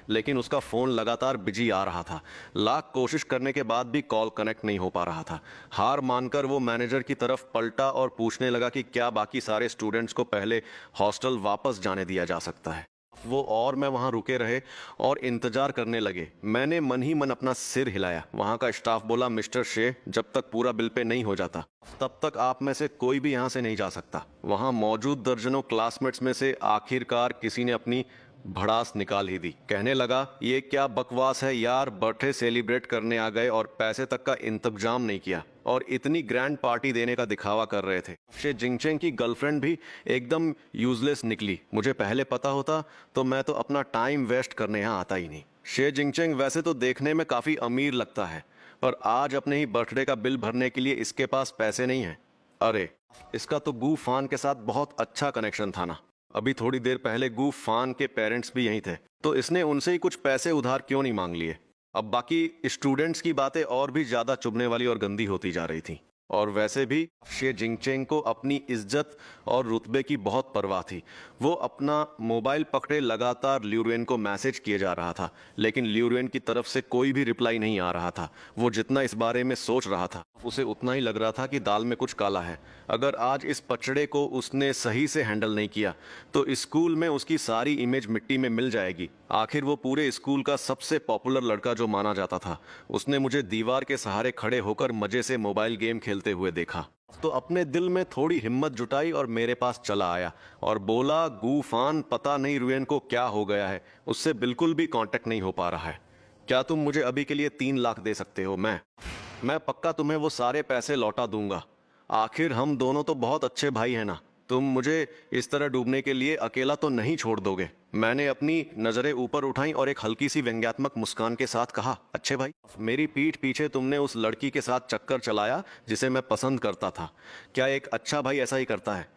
लेकिन उसका फ़ोन लगातार बिजी आ रहा था। लाख कोशिश करने के बाद भी कॉल कनेक्ट नहीं हो पा रहा था। हार मानकर वो मैनेजर की तरफ पलटा और पूछने लगा कि क्या बाकी सारे स्टूडेंट्स को पहले हॉस्टल वापस जाने दिया जा सकता है। वो और मैं वहाँ रुके रहे और इंतजार करने लगे। मैंने मन ही मन अपना सिर हिलाया। वहाँ का स्टाफ बोला, मिस्टर शे, जब तक पूरा बिल पे नहीं हो जाता तब तक आप में से कोई भी यहाँ से नहीं जा सकता। वहाँ मौजूद दर्जनों क्लासमेट्स में से आखिरकार किसी ने अपनी भड़ास निकाल ही दी। कहने लगा, ये क्या बकवास है यार, बर्थडे सेलिब्रेट करने आ गए और पैसे तक का इंतजाम नहीं किया और इतनी ग्रैंड पार्टी देने का दिखावा कर रहे थे। शे जिंगचेंग की गर्लफ्रेंड भी एकदम यूजलेस निकली। मुझे पहले पता होता तो मैं तो अपना टाइम वेस्ट करने यहाँ आता ही नहीं। शे जिंगचेंग वैसे तो देखने में काफ़ी अमीर लगता है, पर आज अपने ही बर्थडे का बिल भरने के लिए इसके पास पैसे नहीं हैं। अरे, इसका तो गू फान के साथ बहुत अच्छा कनेक्शन था ना। अभी थोड़ी देर पहले गू फान के पेरेंट्स भी यहीं थे, तो इसने उनसे ही कुछ पैसे उधार क्यों नहीं मांग लिए? अब बाकी स्टूडेंट्स की बातें और भी ज़्यादा चुभने वाली और गंदी होती जा रही थी। और वैसे भी शे जिंगचेंग को अपनी इज्जत और रुतबे की बहुत परवाह थी। वो अपना मोबाइल पकड़े लगातार ल्यूरेन को मैसेज किए जा रहा था, लेकिन ल्यूरेन की तरफ से कोई भी रिप्लाई नहीं आ रहा था। वो जितना इस बारे में सोच रहा था उसे उतना ही लग रहा था कि दाल में कुछ काला है। अगर आज इस पचड़े को उसने सही से हैंडल नहीं किया तो स्कूल में उसकी सारी इमेज मिट्टी में मिल जाएगी। आखिर वो पूरे स्कूल का सबसे पॉपुलर लड़का जो माना जाता था। उसने मुझे दीवार के सहारे खड़े होकर मजे से मोबाइल गेम खेलते हुए देखा तो अपने दिल में थोड़ी हिम्मत जुटाई और मेरे पास चला आया और बोला, गूफान, पता नहीं रुएन को क्या हो गया है, उससे बिल्कुल भी कांटेक्ट नहीं हो पा रहा है। क्या तुम मुझे अभी के लिए 3 लाख दे सकते हो? मैं पक्का तुम्हें वो सारे पैसे लौटा दूंगा। आखिर हम दोनों तो बहुत अच्छे भाई हैं ना। तुम मुझे इस तरह डूबने के लिए अकेला तो नहीं छोड़ दोगे? मैंने अपनी नज़रें ऊपर उठाई और एक हल्की सी व्यंग्यात्मक मुस्कान के साथ कहा, अच्छे भाई, मेरी पीठ पीछे तुमने उस लड़की के साथ चक्कर चलाया जिसे मैं पसंद करता था। क्या एक अच्छा भाई ऐसा ही करता है?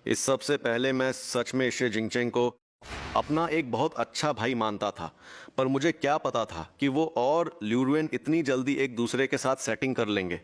इस सब से पहले मैं सच में शे जिंगचेंग को अपना एक बहुत अच्छा भाई मानता था, पर मुझे क्या पता था कि वो और ल्यूरुएन इतनी जल्दी एक दूसरे के साथ सेटिंग कर लेंगे।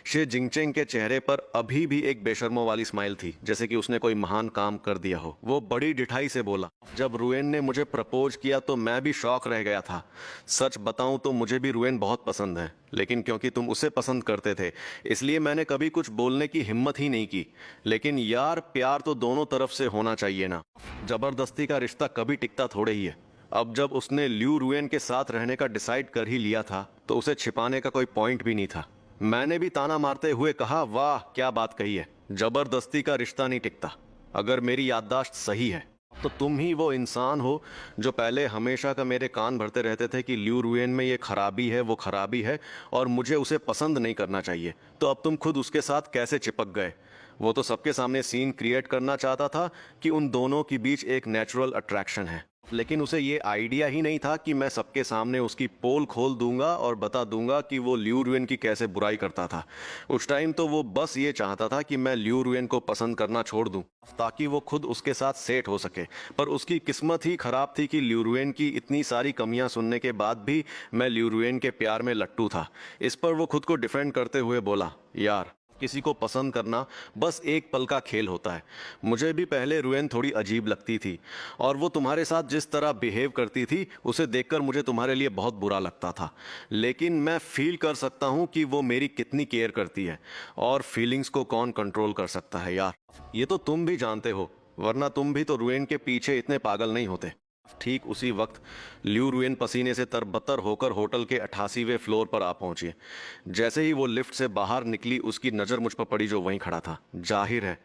शे जिंगचेंग के चेहरे पर अभी भी एक बेशर्मों वाली स्माइल थी, जैसे कि उसने कोई महान काम कर दिया हो। वो बड़ी डिठाई से बोला, जब रुएन ने मुझे प्रपोज किया तो मैं भी शॉक रह गया था। सच बताऊं तो मुझे भी रुएन बहुत पसंद है, लेकिन क्योंकि तुम उसे पसंद करते थे इसलिए मैंने कभी कुछ बोलने की हिम्मत ही नहीं की। लेकिन यार, प्यार तो दोनों तरफ से होना चाहिए ना। जबरदस्ती का रिश्ता कभी टिकता थोड़े ही है। अब जब उसने ल्यू रुएन के साथ रहने का डिसाइड कर ही लिया था तो उसे छिपाने का कोई पॉइंट भी नहीं था। मैंने भी ताना मारते हुए कहा, वाह क्या बात कही है, जबरदस्ती का रिश्ता नहीं टिकता। अगर मेरी याददाश्त सही है तो तुम ही वो इंसान हो जो पहले हमेशा का मेरे कान भरते रहते थे कि ल्यू रुएन में ये खराबी है, वो खराबी है और मुझे उसे पसंद नहीं करना चाहिए। तो अब तुम खुद उसके साथ कैसे चिपक गए? वो तो सबके सामने सीन क्रिएट करना चाहता था कि उन दोनों के बीच एक नेचुरल अट्रैक्शन है। लेकिन उसे ये आइडिया ही नहीं था कि मैं सबके सामने उसकी पोल खोल दूंगा और बता दूंगा कि वो ल्यूरुएन की कैसे बुराई करता था। उस टाइम तो वो बस ये चाहता था कि मैं ल्यूरुएन को पसंद करना छोड़ दूं ताकि वो खुद उसके साथ सेट हो सके। पर उसकी किस्मत ही खराब थी कि ल्यूरुएन की इतनी सारी कमियां सुनने के बाद भी मैं ल्यूरुएन के प्यार में लट्टू था। इस पर वो खुद को डिफेंड करते हुए बोला, यार किसी को पसंद करना बस एक पल का खेल होता है। मुझे भी पहले रुएन थोड़ी अजीब लगती थी और वो तुम्हारे साथ जिस तरह बिहेव करती थी उसे देखकर मुझे तुम्हारे लिए बहुत बुरा लगता था। लेकिन मैं फील कर सकता हूँ कि वो मेरी कितनी केयर करती है, और फीलिंग्स को कौन कंट्रोल कर सकता है यार। ये तो तुम भी जानते हो, वरना तुम भी तो रुएन के पीछे इतने पागल नहीं होते। ठीक उसी वक्त ल्यू रुएन पसीने से तरबतर होकर होटल के 88वें फ्लोर पर आ पहुंची। जैसे ही वो लिफ्ट से बाहर निकली उसकी नज़र मुझ पर पड़ी जो वहीं खड़ा था। जाहिर है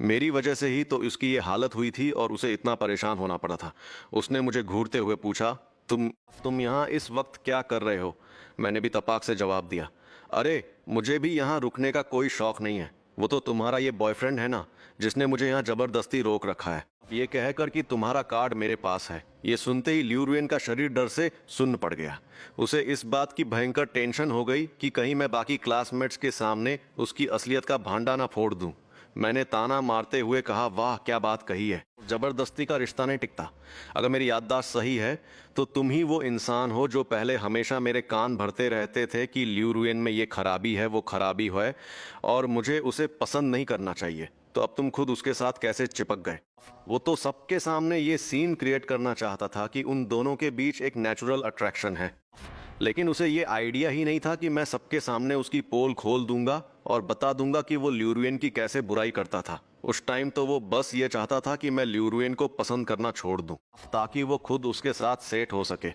मेरी वजह से ही तो उसकी ये हालत हुई थी और उसे इतना परेशान होना पड़ा था। उसने मुझे घूरते हुए पूछा, तुम यहाँ इस वक्त क्या कर रहे हो? मैंने भी तपाक से जवाब दिया, अरे मुझे भी यहाँ रुकने का कोई शौक नहीं है। वो तो तुम्हारा ये बॉयफ्रेंड है ना जिसने मुझे यहाँ जबरदस्ती रोक रखा है। ये कहकर कि तुम्हारा कार्ड मेरे पास है। ये सुनते ही ल्यूरुएन का शरीर डर से सुन्न पड़ गया। उसे इस बात की भयंकर टेंशन हो गई कि कहीं मैं बाकी क्लासमेट्स के सामने उसकी असलियत का भांडा ना फोड़ दूं। मैंने ताना मारते हुए कहा, वाह क्या बात कही है, जबरदस्ती का रिश्ता नहीं टिकता। अगर मेरी याददाश्त सही है तो तुम ही वो इंसान हो जो पहले हमेशा मेरे कान भरते रहते थे कि ल्यूरुएन में ये खराबी है, वो खराबी है और मुझे उसे पसंद नहीं करना चाहिए। तो अब तुम खुद उसके साथ कैसे चिपक गए? वो तो सबके सामने ये सीन क्रिएट करना चाहता था कि उन दोनों के बीच एक नेचुरल अट्रैक्शन है। लेकिन उसे ये आइडिया ही नहीं था कि मैं सबके सामने उसकी पोल खोल दूंगा और बता दूंगा कि वो ल्यूरुएन की कैसे बुराई करता था। उस टाइम तो वो बस ये चाहता था कि मैं ल्यूरुएन को पसंद करना छोड़ दूं ताकि वो खुद उसके साथ सेट हो सके।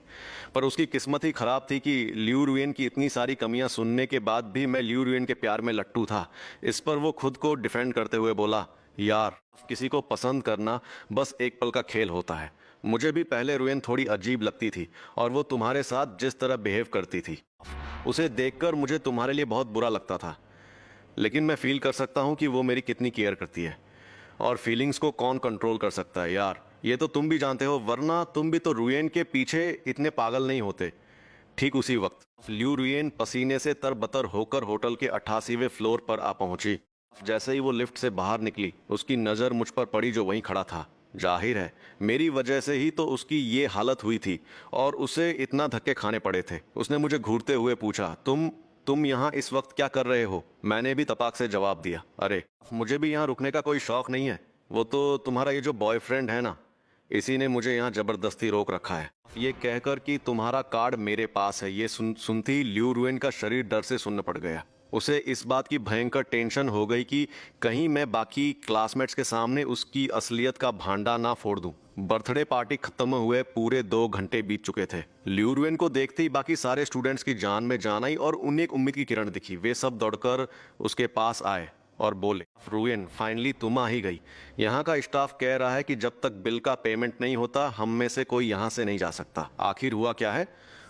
पर उसकी किस्मत ही खराब थी कि ल्यूरुएन की इतनी सारी कमियां सुनने के बाद भी मैं ल्यूरुएन के प्यार में लट्टू था। इस पर वो खुद को डिफेंड करते हुए बोला, यार किसी को पसंद करना बस एक पल का खेल होता है। मुझे भी पहले रुएन थोड़ी अजीब लगती थी और वो तुम्हारे साथ जिस तरह बिहेव करती थी उसे देखकर मुझे तुम्हारे लिए बहुत बुरा लगता था। लेकिन मैं फील कर सकता हूँ कि वो मेरी कितनी केयर करती है, और फीलिंग्स को कौन कंट्रोल कर सकता है यार। ये तो तुम भी जानते हो, वरना तुम भी तो रुएन के पीछे इतने पागल नहीं होते। ठीक उसी वक्त ल्यू रुएन पसीने से तरबतर होकर होटल के 88वें फ्लोर पर आ पहुंची। जैसे ही वो लिफ्ट से बाहर निकली उसकी नज़र मुझ पर पड़ी जो वहीं खड़ा था। जाहिर है मेरी वजह से ही तो उसकी ये हालत हुई थी और उसे इतना धक्के खाने पड़े थे। उसने मुझे घूरते हुए पूछा, तुम यहाँ इस वक्त क्या कर रहे हो? मैंने भी तपाक से जवाब दिया, अरे मुझे भी यहाँ रुकने का कोई शौक नहीं है। वो तो तुम्हारा ये जो बॉयफ्रेंड है ना, इसी ने मुझे यहाँ जबरदस्ती रोक रखा है। ये कहकर कि तुम्हारा कार्ड मेरे पास है, ये सुनती ही ल्यू रुएन का शरीर डर से सुन्न पड़ गया। उसे इस बात की भयंकर टेंशन हो गई कि कहीं मैं बाकी क्लासमेट्स के सामने उसकी असलियत का भांडा ना फोड़ दूं। बर्थडे पार्टी खत्म हुए पूरे 2 घंटे बीत चुके थे। ल्यूरुएन को देखते ही बाकी सारे स्टूडेंट्स की जान में जान आई और उन्हें एक उम्मीद की किरण दिखी। वे सब दौड़कर उसके पास आए और बोले, रुएन फाइनली तुम आ ही गई। यहाँ का स्टाफ कह रहा है कि जब तक बिल का पेमेंट नहीं होता हम में से कोई यहाँ से नहीं जा सकता। आखिर हुआ क्या है?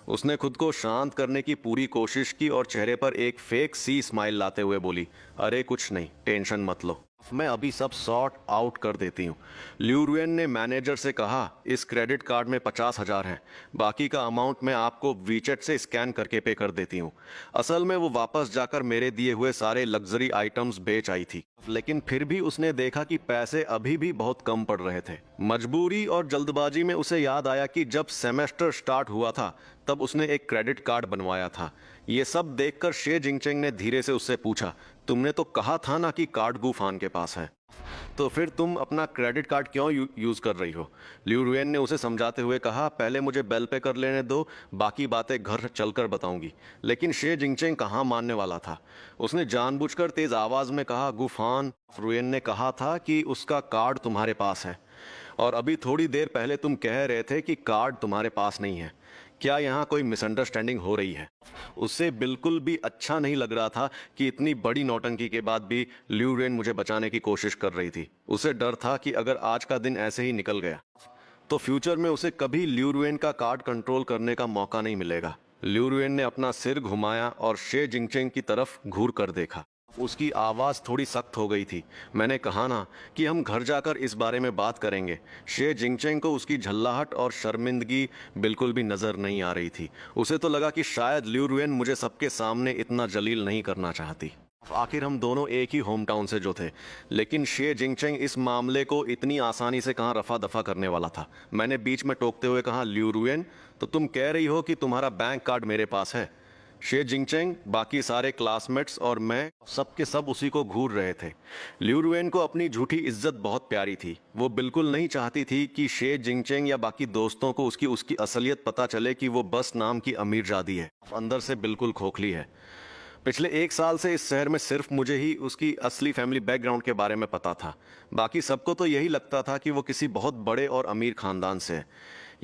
उसने खुद को शांत करने की पूरी कोशिश की और चेहरे पर एक फेक सी स्माइल लाते हुए बोली, अरे कुछ नहीं, टेंशन मत लो, मैं अभी सब सॉर्ट आउट कर देती हूँ। ल्यूरुएन ने मैनेजर से कहा, इस क्रेडिट कार्ड में 50,000 हैं, बाकी का अमाउंट मैं आपको वीचेट से स्कैन करके पे कर देती हूँ। असल में वो वापस जाकर मेरे दिए हुए सारे लग्जरी आइटम्स बेच आई थी, लेकिन फिर भी उसने देखा कि पैसे अभी भी बहुत कम पड़ रहे थे। मजबूरी और जल्दबाजी में उसे याद आया कि जब सेमेस्टर स्टार्ट हुआ था तब उसने एक क्रेडिट कार्ड बनवाया था। ये सब देखकर शे जिंगचेंग ने धीरे से उससे पूछा, तुमने तो कहा था ना कि कार्ड गूफान के पास है, तो फिर तुम अपना क्रेडिट कार्ड क्यों यूज कर रही हो? ल्यू रुएन ने उसे समझाते हुए कहा, पहले मुझे बेल पे कर लेने दो, बाकी बातें घर चलकर बताऊंगी। लेकिन शे जिंगचेंग कहाँ मानने वाला था। उसने जानबूझकर तेज आवाज में कहा, गूफान, रुएन ने कहा था कि उसका कार्ड तुम्हारे पास है और अभी थोड़ी देर पहले तुम कह रहे थे कि कार्ड तुम्हारे पास नहीं है। क्या यहाँ कोई मिसअंडरस्टैंडिंग हो रही है? उससे बिल्कुल भी अच्छा नहीं लग रहा था कि इतनी बड़ी नौटंकी के बाद भी ल्यू रुएन मुझे बचाने की कोशिश कर रही थी। उसे डर था कि अगर आज का दिन ऐसे ही निकल गया तो फ्यूचर में उसे कभी ल्यू रुएन का कार्ड कंट्रोल करने का मौका नहीं मिलेगा। ल्यू रुएन ने अपना सिर घुमाया और शे जिंगचेंग की तरफ घूर कर देखा। उसकी आवाज़ थोड़ी सख्त हो गई थी। मैंने कहा ना कि हम घर जाकर इस बारे में बात करेंगे। शे जिंगचेंग को उसकी झल्लाहट और शर्मिंदगी बिल्कुल भी नज़र नहीं आ रही थी। उसे तो लगा कि शायद ल्यू रुएन मुझे सबके सामने इतना जलील नहीं करना चाहती। आखिर हम दोनों एक ही होम टाउन से जो थे, लेकिन शे जिंगचेंग इस मामले को इतनी आसानी से कहाँ रफा दफा करने वाला था। मैंने बीच में टोकते हुए कहा, ल्यू रुएन, तो तुम कह रही हो कि तुम्हारा बैंक कार्ड मेरे पास है? शे जिंगचेंग, बाकी सारे क्लासमेट्स और मैं सब के सब उसी को घूर रहे थे। ल्यू रुएन को अपनी झूठी इज्जत बहुत प्यारी थी। वो बिल्कुल नहीं चाहती थी कि शे जिंगचेंग या बाकी दोस्तों को उसकी उसकी असलियत पता चले कि वो बस नाम की अमीरजादी है, अंदर से बिल्कुल खोखली है। पिछले 1 साल से इस शहर में सिर्फ मुझे ही उसकी असली फैमिली बैकग्राउंड के बारे में पता था। बाकी सबको तो यही लगता था कि वो किसी बहुत बड़े और अमीर खानदान से है।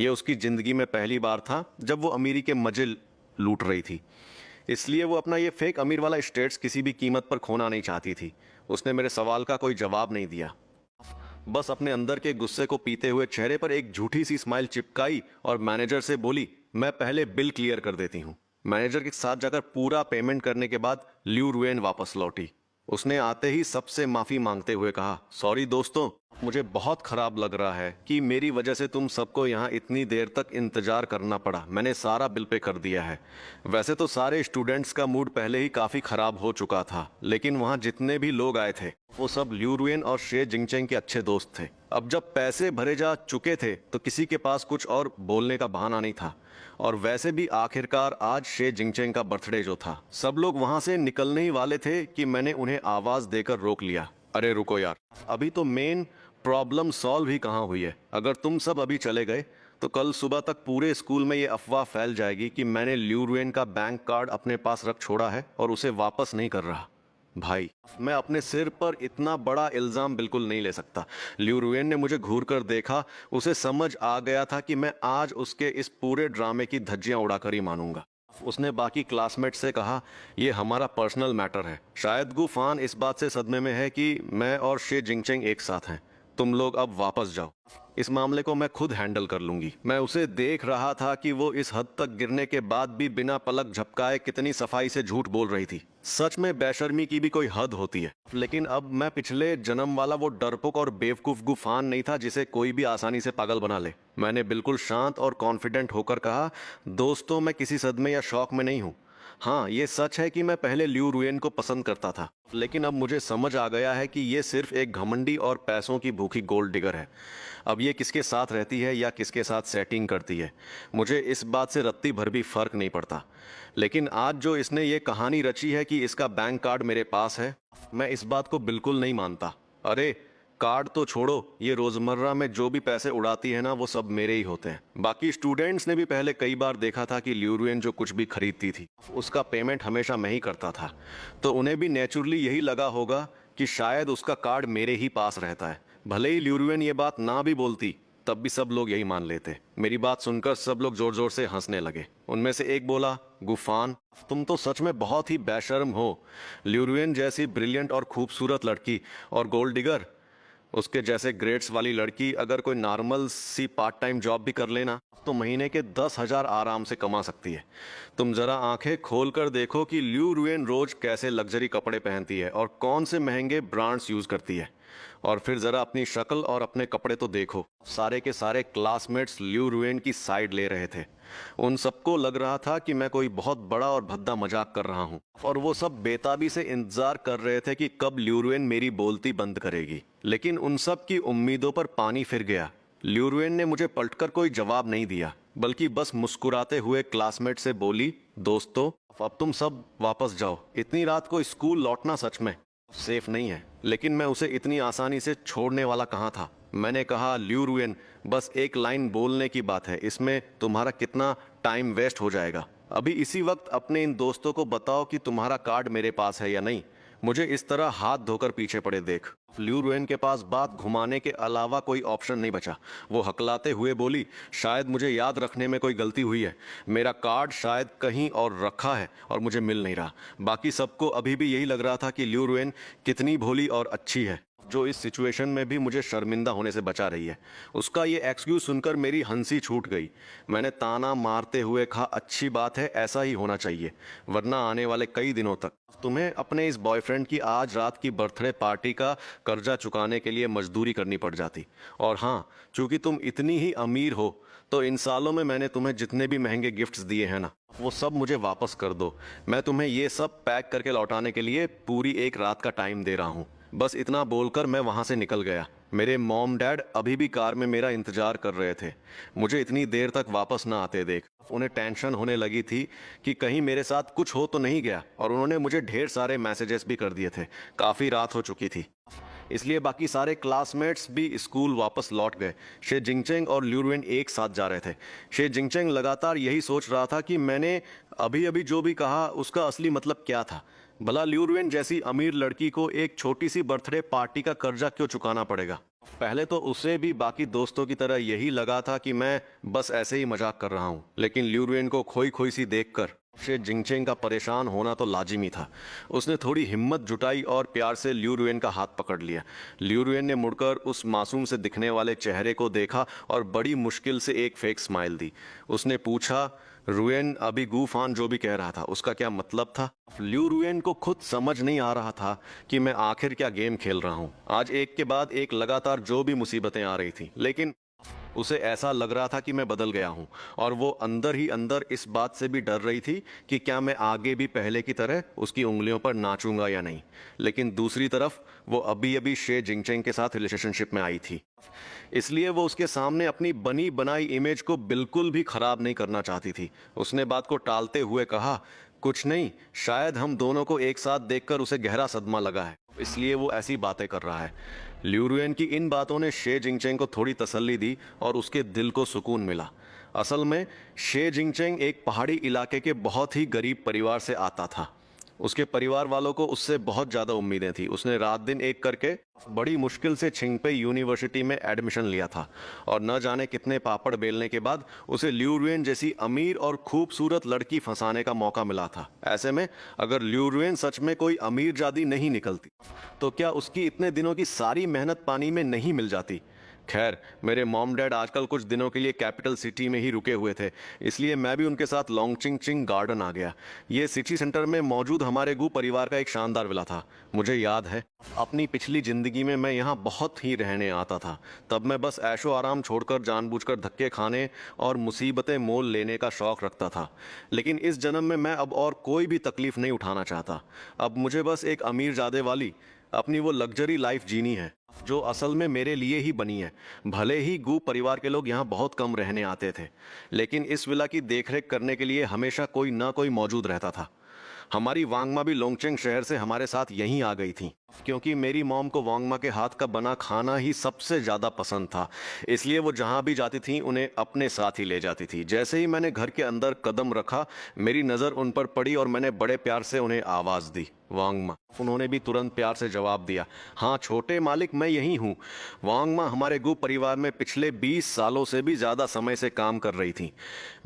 ये उसकी ज़िंदगी में पहली बार था जब वो अमीरी के मजे लूट रही थी। इसलिए वो अपना ये फेक अमीर वाला स्टेट्स किसी भी कीमत पर खोना नहीं चाहती थी। उसने मेरे सवाल का कोई जवाब नहीं दिया, बस अपने अंदर के गुस्से को पीते हुए चेहरे पर एक झूठी सी स्माइल चिपकाई और मैनेजर से बोली, मैं पहले बिल क्लियर कर देती हूँ। मैनेजर के साथ जाकर पूरा पेमेंट करने के बाद ल्यू रुएन वापस लौटी। उसने आते ही सबसे माफी मांगते हुए कहा, सॉरी दोस्तों, मुझे बहुत खराब लग रहा है कि मेरी वजह से तुम सबको यहाँ इतनी देर तक इंतजार करना पड़ा। मैंने सारा बिल पे कर दिया है। वैसे तो सारे स्टूडेंट्स का मूड पहले ही काफी खराब हो चुका था, लेकिन वहाँ जितने भी लोग आए थे वो सब ल्यू रुएन और शे जिंगचेंग के अच्छे दोस्त थे। अब जब पैसे भरे जा चुके थे तो किसी के पास कुछ और बोलने का बहाना नहीं था। और वैसे भी आखिरकार आज शे जिंगचेंग का बर्थडे जो था, सब लोग वहां से निकलने ही वाले थे कि मैंने उन्हें आवाज देकर रोक लिया। अरे रुको यार, अभी तो मेन प्रॉब्लम सॉल्व ही कहाँ हुई है। अगर तुम सब अभी चले गए तो कल सुबह तक पूरे स्कूल में ये अफवाह फैल जाएगी कि मैंने ल्यू रुएन का बैंक कार्ड अपने पास रख छोड़ा है और उसे वापस नहीं कर रहा। भाई, मैं अपने सिर पर इतना बड़ा इल्जाम बिल्कुल नहीं ले सकता। ल्यू रुएन ने मुझे घूर कर देखा। उसे समझ आ गया था कि मैं आज उसके इस पूरे ड्रामे की धज्जियां उड़ाकर ही मानूंगा। उसने बाकी क्लासमेट से कहा, यह हमारा पर्सनल मैटर है। शायद गुफान इस बात से सदमे में है कि मैं और शे जिंगचेंग एक साथ हैं। तुम लोग अब वापस जाओ, इस मामले को मैं खुद हैंडल कर लूंगी। मैं उसे देख रहा था कि वो इस हद तक गिरने के बाद भी बिना पलक झपकाए कितनी सफाई से झूठ बोल रही थी। सच में बेशर्मी की भी कोई हद होती है। लेकिन अब मैं पिछले जन्म वाला वो डरपोक और बेवकूफ गुफान नहीं था जिसे कोई भी आसानी से पागल बना ले। मैंने बिल्कुल शांत और कॉन्फिडेंट होकर कहा, दोस्तों, मैं किसी सदमे या शौक में नहीं हूँ। हाँ, ये सच है कि मैं पहले ल्यू रुएन को पसंद करता था, लेकिन अब मुझे समझ आ गया है कि ये सिर्फ एक घमंडी और पैसों की भूखी गोल्ड डिगर है। अब ये किसके साथ रहती है या किसके साथ सेटिंग करती है, मुझे इस बात से रत्ती भर भी फर्क नहीं पड़ता। लेकिन आज जो इसने ये कहानी रची है कि इसका बैंक कार्ड मेरे पास है, मैं इस बात को बिल्कुल नहीं मानता। अरे कार्ड तो छोड़ो, ये रोजमर्रा में जो भी पैसे उड़ाती है ना, वो सब मेरे ही होते हैं। बाकी स्टूडेंट्स ने भी पहले कई बार देखा था कि ल्यू रुएन जो कुछ भी खरीदती थी उसका पेमेंट हमेशा मैं ही करता था, तो उन्हें भी नेचुरली यही लगा होगा कि शायद उसका कार्ड मेरे ही पास रहता है। भले ही ल्यू रुएन ये बात ना भी बोलती, तब भी सब लोग यही मान लेते। मेरी बात सुनकर सब लोग जोर जोर से हंसने लगे। उनमें से एक बोला, गुफान, तुम तो सच में बहुत ही बेशर्म हो। ल्यू रुएन जैसी ब्रिलियंट और खूबसूरत लड़की और गोल्ड डिगर, उसके जैसे ग्रेड्स वाली लड़की अगर कोई नॉर्मल सी पार्ट टाइम जॉब भी कर लेना तो महीने के 10,000 आराम से कमा सकती है। तुम जरा आंखें खोल कर देखो कि ल्यू रुएन रोज कैसे लग्जरी कपड़े पहनती है और कौन से महंगे ब्रांड्स यूज करती है। और फिर जरा अपनी शक्ल और अपने कपड़े तो देखो। सारे के सारे क्लासमेट्स ल्यू रुएन की साइड ले रहे थे। उन सबको लग रहा था कि मैं कोई बहुत बड़ा और भद्दा मजाक कर रहा हूँ, और वो सब बेताबी से इंतजार कर रहे थे कि कब ल्यू रुएन मेरी बोलती बंद करेगी। लेकिन उन सब की उम्मीदों पर पानी फिर गया। ल्यू रुएन ने मुझे पलटकर कोई जवाब नहीं दिया, बल्कि बस मुस्कुराते हुए क्लासमेट से बोली, दोस्तों, अब तुम सब वापस जाओ। इतनी रात को स्कूल लौटना सच में सेफ नहीं है। लेकिन मैं उसे इतनी आसानी से छोड़ने वाला कहाँ था। मैंने कहा, ल्यू रुएन, बस एक लाइन बोलने की बात है, इसमें तुम्हारा कितना टाइम वेस्ट हो जाएगा। अभी इसी वक्त अपने इन दोस्तों को बताओ कि तुम्हारा कार्ड मेरे पास है या नहीं। मुझे इस तरह हाथ धोकर पीछे पड़े देख। ल्यू रुएन के पास बात घुमाने के अलावा कोई ऑप्शन नहीं बचा। वो हकलाते हुए बोली, शायद मुझे याद रखने में कोई गलती हुई है। मेरा कार्ड शायद कहीं और रखा है और मुझे मिल नहीं रहा। बाकी सबको अभी भी यही लग रहा था कि ल्यू रुएन कितनी भोली और अच्छी है। जो इस सिचुएशन में भी मुझे शर्मिंदा होने से बचा रही है। उसका ये एक्सक्यूज सुनकर मेरी हंसी छूट गई। मैंने ताना मारते हुए कहा, अच्छी बात है, ऐसा ही होना चाहिए, वरना आने वाले कई दिनों तक तुम्हें अपने इस बॉयफ्रेंड की आज रात की बर्थडे पार्टी का कर्जा चुकाने के लिए मजदूरी करनी पड़ जाती। और हाँ, चूंकि तुम इतनी ही अमीर हो तो इन सालों में मैंने तुम्हें जितने भी महंगे गिफ्ट्स दिए हैं ना, वो सब मुझे वापस कर दो। मैं तुम्हें ये सब पैक करके लौटाने के लिए पूरी एक रात का टाइम दे रहा हूँ। बस इतना बोलकर मैं वहां से निकल गया। मेरे मॉम डैड अभी भी कार में मेरा इंतजार कर रहे थे, मुझे इतनी देर तक वापस ना आते देख। उन्हें टेंशन होने लगी थी कि कहीं मेरे साथ कुछ हो तो नहीं गया, और उन्होंने मुझे ढेर सारे मैसेजेस भी कर दिए थे। काफ़ी रात हो चुकी थी, इसलिए बाकी सारे क्लासमेट्स भी स्कूल वापस लौट गए। शे जिंगचेंग और ल्यूरुएन एक साथ जा रहे थे। शे जिंगचेंग लगातार यही सोच रहा था कि मैंने अभी अभी जो भी कहा उसका असली मतलब क्या था। भला ल्यूरुएन जैसी अमीर लड़की को एक छोटी सी बर्थडे पार्टी का कर्जा क्यों चुकाना पड़ेगा। पहले तो उसे भी बाकी दोस्तों की तरह यही लगा था कि मैं बस ऐसे ही मजाक कर रहा हूँ, लेकिन ल्यूरुएन को खोई खोई सी देखकर शे जिंगचेंग का परेशान होना तो लाजिमी था। उसने थोड़ी हिम्मत जुटाई और प्यार से ल्यूरुएन का हाथ पकड़ लिया। ल्यूरुएन ने मुड़कर उस मासूम से दिखने वाले चेहरे को देखा और बड़ी मुश्किल से एक फेक स्माइल दी। उसने पूछा, रुएन अभी गूफान जो भी कह रहा था उसका क्या मतलब था। ल्यूरुएन को खुद समझ नहीं आ रहा था कि मैं आखिर क्या गेम खेल रहा हूँ। आज एक के बाद एक लगातार जो भी मुसीबतें आ रही थी, लेकिन उसे ऐसा लग रहा था कि मैं बदल गया हूं, और वो अंदर ही अंदर इस बात से भी डर रही थी कि क्या मैं आगे भी पहले की तरह उसकी उंगलियों पर नाचूंगा या नहीं। लेकिन दूसरी तरफ वो अभी अभी शे जिंगचेंग के साथ रिलेशनशिप में आई थी, इसलिए वो उसके सामने अपनी बनी बनाई इमेज को बिल्कुल भी खराब नहीं करना चाहती थी। उसने बात को टालते हुए कहा, कुछ नहीं, शायद हम दोनों को एक साथ देखकर उसे गहरा सदमा लगा है, इसलिए वो ऐसी बातें कर रहा है। ल्यूरुएन की इन बातों ने शे जिंगचेंग को थोड़ी तसल्ली दी और उसके दिल को सुकून मिला। असल में शे जिंगचेंग एक पहाड़ी इलाके के बहुत ही गरीब परिवार से आता था। उसके परिवार वालों को उससे बहुत ज़्यादा उम्मीदें थी। उसने रात दिन एक करके बड़ी मुश्किल से छिंगपे यूनिवर्सिटी में एडमिशन लिया था, और न जाने कितने पापड़ बेलने के बाद उसे ल्यूरुएन जैसी अमीर और खूबसूरत लड़की फंसाने का मौका मिला था। ऐसे में अगर ल्यूरुएन सच में कोई अमीर जादी नहीं निकलती तो क्या उसकी इतने दिनों की सारी मेहनत पानी में नहीं मिल जाती। खैर, मेरे मॉम डैड आजकल कुछ दिनों के लिए कैपिटल सिटी में ही रुके हुए थे, इसलिए मैं भी उनके साथ लॉन्गचिंग चिंग गार्डन आ गया। ये सिटी सेंटर में मौजूद हमारे गू परिवार का एक शानदार विला था। मुझे याद है, अपनी पिछली ज़िंदगी में मैं यहाँ बहुत ही रहने आता था। तब मैं बस ऐशो आराम छोड़कर जानबूझकर धक्के खाने और मुसीबतें मोल लेने का शौक़ रखता था। लेकिन इस जन्म में मैं अब और कोई भी तकलीफ़ नहीं उठाना चाहता। अब मुझे बस एक अमीरजादे वाली अपनी वो लग्जरी लाइफ जीनी है जो असल में मेरे लिए ही बनी है। भले ही गू परिवार के लोग यहाँ बहुत कम रहने आते थे, लेकिन इस विला की देखरेख करने के लिए हमेशा कोई ना कोई मौजूद रहता था। हमारी वांगमा भी लोंगचेंग शहर से हमारे साथ यहीं आ गई थी, क्योंकि मेरी मॉम को वांगमा के हाथ का बना खाना ही सबसे ज़्यादा पसंद था। इसलिए वो जहाँ भी जाती थी उन्हें अपने साथ ही ले जाती थी। जैसे ही मैंने घर के अंदर कदम रखा, मेरी नज़र उन पर पड़ी और मैंने बड़े प्यार से उन्हें आवाज़ दी, वांगमा। उन्होंने भी तुरंत प्यार से जवाब दिया, हाँ छोटे मालिक, मैं यही हूँ। वांगमा हमारे गु परिवार में पिछले 20 सालों से भी ज़्यादा समय से काम कर रही थी।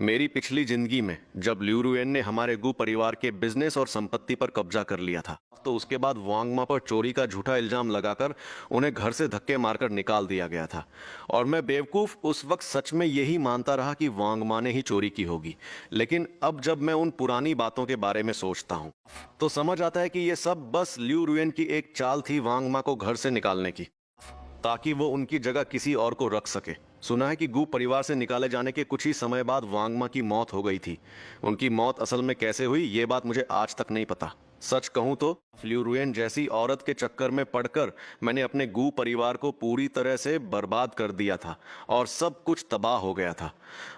मेरी पिछली ज़िंदगी में जब ल्यूरुएन ने हमारे गु परिवार के बिजनेस और संपत्ति पर कब्जा कर लिया था, तो उसके बाद वांगमा पर चोरी का झूठा इल्जाम लगाकर उन्हें घर से धक्के मारकर निकाल दिया गया था। और मैं बेवकूफ़ उस वक्त सच में यही मानता रहा कि वांगमा ने ही चोरी की होगी। लेकिन अब जब मैं उन पुरानी बातों के बारे में सोचता हूँ तो समझ आता है कि ये सब बस ल्यूरुएन की एक चाल थी वांगमा को घर से निकालने की, ताकि वो उनकी जगह किसी और को रख सके। सुना है कि गू परिवार से निकाले जाने के कुछ ही समय बाद वांगमा की मौत हो गई थी। उनकी मौत असल में कैसे हुई ये बात मुझे आज तक नहीं पता। सच कहूं तो ल्यूरुएन जैसी औरत के चक्कर में पड़कर मैंने अपने गू परिवार को पूरी तरह से बर्बाद कर दिया था और सब कुछ तबाह हो गया था।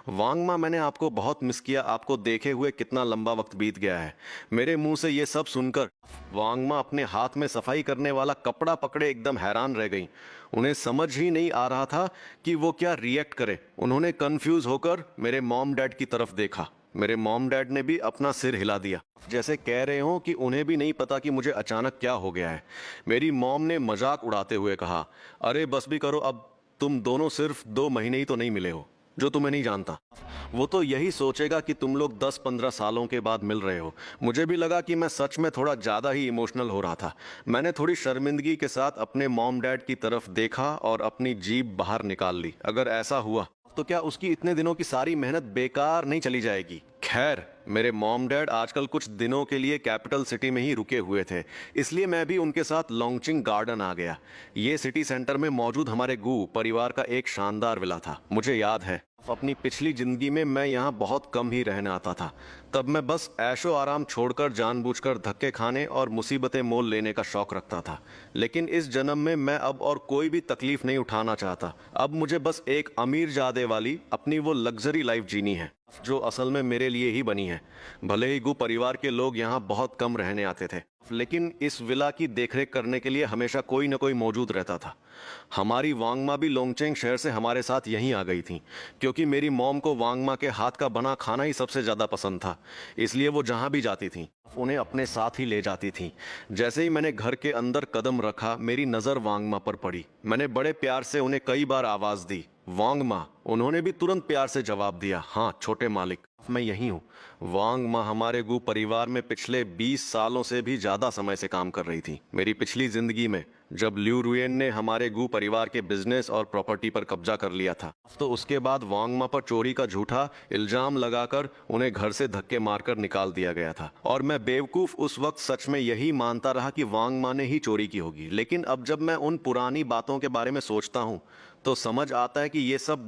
वांगमा, मैंने आपको बहुत मिस किया। आपको देखे हुए कितना लंबा वक्त बीत गया है। मेरे मुंह से ये सब सुनकर वांगमा अपने हाथ में सफाई करने वाला कपड़ा पकड़े एकदम हैरान रह गई। उन्हें समझ ही नहीं आ रहा था कि वो क्या रिएक्ट करे। उन्होंने कंफ्यूज होकर मेरे मॉम डैड की तरफ देखा। मेरे मॉम डैड ने भी अपना सिर हिला दिया, जैसे कह रहे हो कि उन्हें भी नहीं पता कि मुझे अचानक क्या हो गया है। मेरी मॉम ने मजाक उड़ाते हुए कहा, अरे बस भी करो, अब तुम दोनों सिर्फ 2 महीने ही तो नहीं मिले हो। जो तुम्हें नहीं जानता। वो तो यही सोचेगा कि तुम लोग 10-15 सालों के बाद मिल रहे हो। मुझे भी लगा कि मैं सच में थोड़ा ज़्यादा ही इमोशनल हो रहा था। मैंने थोड़ी शर्मिंदगी के साथ अपने मॉम डैड की तरफ देखा और अपनी जीभ बाहर निकाल ली। अगर ऐसा हुआ तो क्या उसकी इतने दिनों की सारी मेहनत बेकार नहीं चली जाएगी? खैर, मेरे मॉम डैड आजकल कुछ दिनों के लिए कैपिटल सिटी में ही रुके हुए थे, इसलिए मैं भी उनके साथ लॉन्चिंग गार्डन आ गया। ये सिटी सेंटर में मौजूद हमारे गू परिवार का एक शानदार विला था। मुझे याद है अपनी पिछली जिंदगी में मैं यहाँ बहुत कम ही रहने आता था। तब मैं बस ऐशो आराम छोड़कर जानबूझकर धक्के खाने और मुसीबतें मोल लेने का शौक रखता था। लेकिन इस जन्म में मैं अब और कोई भी तकलीफ नहीं उठाना चाहता। अब मुझे बस एक अमीर जादे वाली अपनी वो लग्जरी लाइफ जीनी है जो असल में मेरे लिए ही बनी है। भले ही गु परिवार के लोग यहाँ बहुत कम रहने आते थे, लेकिन इस विला की देखरेख करने के लिए हमेशा कोई न कोई मौजूद रहता था। हमारी वांगमा भी लोंगचेंग शहर से हमारे साथ यहीं आ गई थी, क्योंकि मेरी मॉम को वांगमा के हाथ का बना खाना ही सबसे ज़्यादा पसंद था। इसलिए वो जहाँ भी जाती थी उन्हें अपने साथ ही ले जाती थी। जैसे ही मैंने घर के अंदर कदम रखा, मेरी नज़र वांगमा पर पड़ी। मैंने बड़े प्यार से उन्हें कई बार आवाज़ दी, वांगमा। उन्होंने भी तुरंत प्यार से जवाब दिया, हाँ छोटे मालिक, मैं यहीं हूँ। वांगमा हमारे गु परिवार में पिछले 20 सालों से भी ज़्यादा समय से काम कर रही थी। मेरी पिछली जिंदगी में जब ल्यू रुएन ने हमारे गु परिवार के बिजनेस और प्रॉपर्टी पर कब्जा कर लिया था, तो उसके बाद वांगमा पर चोरी का झूठा इल्जाम लगाकर उन्हें घर से धक्के मारकर निकाल दिया गया था। और मैं बेवकूफ़ उस वक्त सच में यही मानता रहा कि वांगमा ने ही चोरी की होगी। लेकिन अब जब मैं उन पुरानी बातों के बारे में सोचता हूँ तो समझ आता है कि ये सब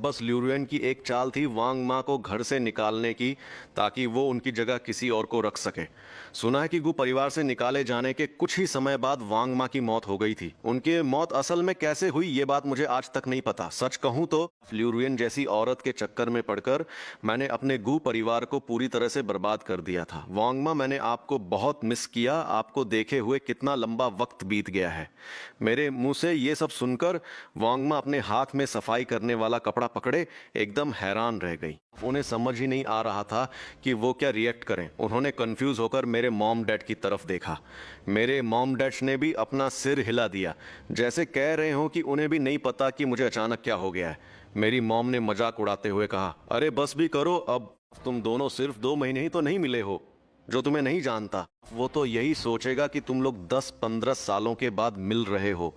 बस ल्यूरुएन की एक चाल थी वांग मा को घर से निकालने की, ताकि वो उनकी जगह किसी और को रख सके। सुना है कि गु परिवार से निकाले जाने के कुछ ही समय बाद वांग मा की मौत हो गई थी। उनकी मौत असल में कैसे हुई ये बात मुझे आज तक नहीं पता। सच कहूँ तो ल्यूरुएन जैसी औरत के चक्कर में पड़कर मैंने अपने गु परिवार को पूरी तरह से बर्बाद कर दिया था। वांग मा, मैंने आपको बहुत मिस किया। आपको देखे हुए कितना लंबा वक्त बीत गया है। मेरे मुंह से ये सब सुनकर वांगमा अपने हाथ में सफाई करने वाला कपड़ा पकड़े एकदम हैरान रह गई। उन्हें समझ ही नहीं आ रहा था कि वो क्या रिएक्ट करें। उन्होंने कंफ्यूज होकर मेरे मॉम डैड की तरफ देखा। मेरे मॉम डैड्स ने भी अपना सिर हिला दिया, जैसे कह रहे हो कि उन्हें भी नहीं पता कि मुझे अचानक क्या हो गया है। मेरी मॉम ने मजाक उड़ाते हुए कहा, अरे बस भी करो, अब तुम दोनों सिर्फ 2 महीने ही तो नहीं मिले हो। जो तुम्हें नहीं जानता वो तो यही सोचेगा कि तुम लोग 10-15 सालों के बाद मिल रहे हो।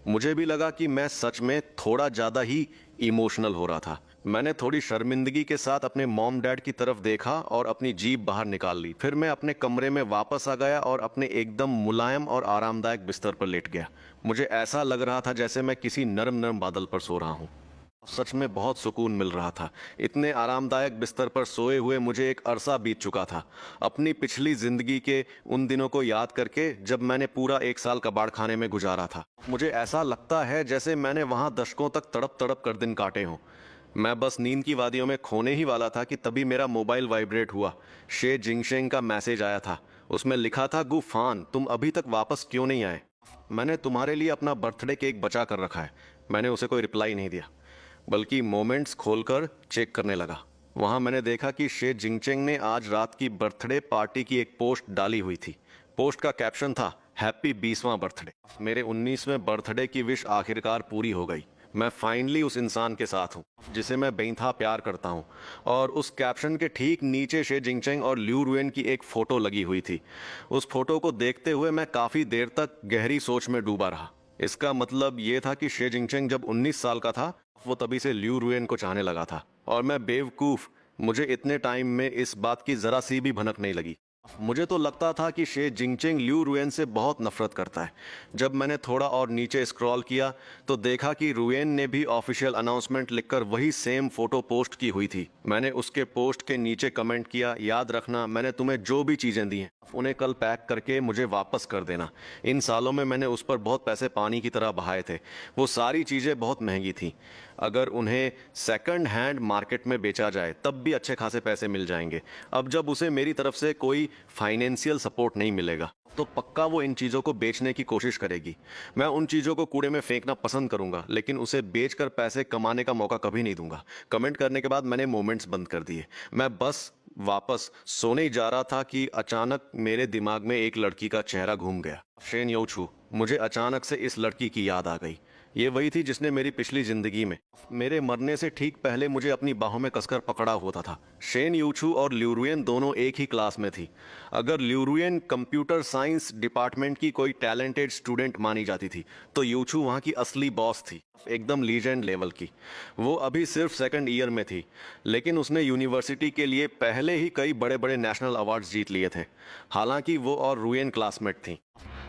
मुझे भी लगा कि मैं सच में थोड़ा ज़्यादा ही इमोशनल हो रहा था। मैंने थोड़ी शर्मिंदगी के साथ अपने मॉम डैड की तरफ देखा और अपनी जीभ बाहर निकाल ली। फिर मैं अपने कमरे में वापस आ गया और अपने एकदम मुलायम और आरामदायक बिस्तर पर लेट गया। मुझे ऐसा लग रहा था जैसे मैं किसी नरम नरम बादल पर सो रहा हूँ। सच में बहुत सुकून मिल रहा था। इतने आरामदायक बिस्तर पर सोए हुए मुझे एक अरसा बीत चुका था, अपनी पिछली जिंदगी के उन दिनों को याद करके जब मैंने पूरा 1 साल कबाड़ खाने में गुजारा था। मुझे ऐसा लगता है जैसे मैंने वहां दशकों तक तड़प तड़प कर दिन काटे हों। मैं बस नींद की वादियों में खोने ही वाला था कि तभी मेरा मोबाइल वाइब्रेट हुआ। शे जिंगशेंग का मैसेज आया था। उसमें लिखा था, गु फान, तुम अभी तक वापस क्यों नहीं आए? मैंने तुम्हारे लिए अपना बर्थडे केक बचा कर रखा है। मैंने उसे कोई रिप्लाई नहीं दिया, बल्कि मोमेंट्स खोलकर चेक करने लगा। वहां मैंने देखा कि शे जिंगचेंग ने आज रात की बर्थडे पार्टी की एक पोस्ट डाली हुई थी। पोस्ट का कैप्शन था, हैप्पी 20वां बर्थडे। मेरे 19वें बर्थडे की विश आखिरकार पूरी हो गई। मैं फाइनली उस इंसान के साथ हूँ जिसे मैं बेइंतहा प्यार करता हूँ। और उस कैप्शन के ठीक नीचे शे जिंगचेंग और ल्यू रुएन की एक फोटो लगी हुई थी। उस फोटो को देखते हुए मैं काफी देर तक गहरी सोच में डूबा रहा। इसका मतलब ये था कि शे जिंगचेंग जब 19 साल का था, वो तभी से ल्यू रुएन को चाहने लगा था। और मैं बेवकूफ, मुझे इतने टाइम में इस बात की जरा सी भी भनक नहीं लगी। मुझे तो लगता था कि शे जिंगचेंग ल्यू रुएन से बहुत नफरत करता है। जब मैंने थोड़ा और नीचे स्क्रॉल किया तो देखा कि रुएन ने भी ऑफिशियल अनाउंसमेंट लिखकर वही सेम फोटो पोस्ट की हुई थी। मैंने उसके पोस्ट के नीचे कमेंट किया, याद रखना मैंने तुम्हें जो भी चीजें दी हैं उन्हें कल पैक करके मुझे वापस कर देना। इन सालों में मैंने उस पर बहुत पैसे पानी की तरह बहाए थे। वो सारी चीजें बहुत महंगी थी। अगर उन्हें सेकंड हैंड मार्केट में बेचा जाए तब भी अच्छे खासे पैसे मिल जाएंगे। अब जब उसे मेरी तरफ से कोई फाइनेंशियल सपोर्ट नहीं मिलेगा तो पक्का वो इन चीज़ों को बेचने की कोशिश करेगी। मैं उन चीज़ों को कूड़े में फेंकना पसंद करूंगा, लेकिन उसे बेचकर पैसे कमाने का मौका कभी नहीं दूंगा। कमेंट करने के बाद मैंने मोमेंट्स बंद कर दिए। मैं बस वापस सोने ही जा रहा था कि अचानक मेरे दिमाग में एक लड़की का चेहरा घूम गया, शेन योछू। मुझे अचानक से इस लड़की की याद आ गई। ये वही थी जिसने मेरी पिछली जिंदगी में मेरे मरने से ठीक पहले मुझे अपनी बाहों में कसकर पकड़ा होता था। शेन यूचू और ल्यूरुएन दोनों एक ही क्लास में थी। अगर ल्यूरुएन कंप्यूटर साइंस डिपार्टमेंट की कोई टैलेंटेड स्टूडेंट मानी जाती थी, तो यूचू वहाँ की असली बॉस थी, एकदम लीजेंड लेवल की। वो अभी सिर्फ सेकंड ईयर में थी, लेकिन उसने यूनिवर्सिटी के लिए पहले ही कई बड़े बड़े नेशनल अवार्ड्स जीत लिए थे। हालांकि वो और रुएन क्लासमेट थी,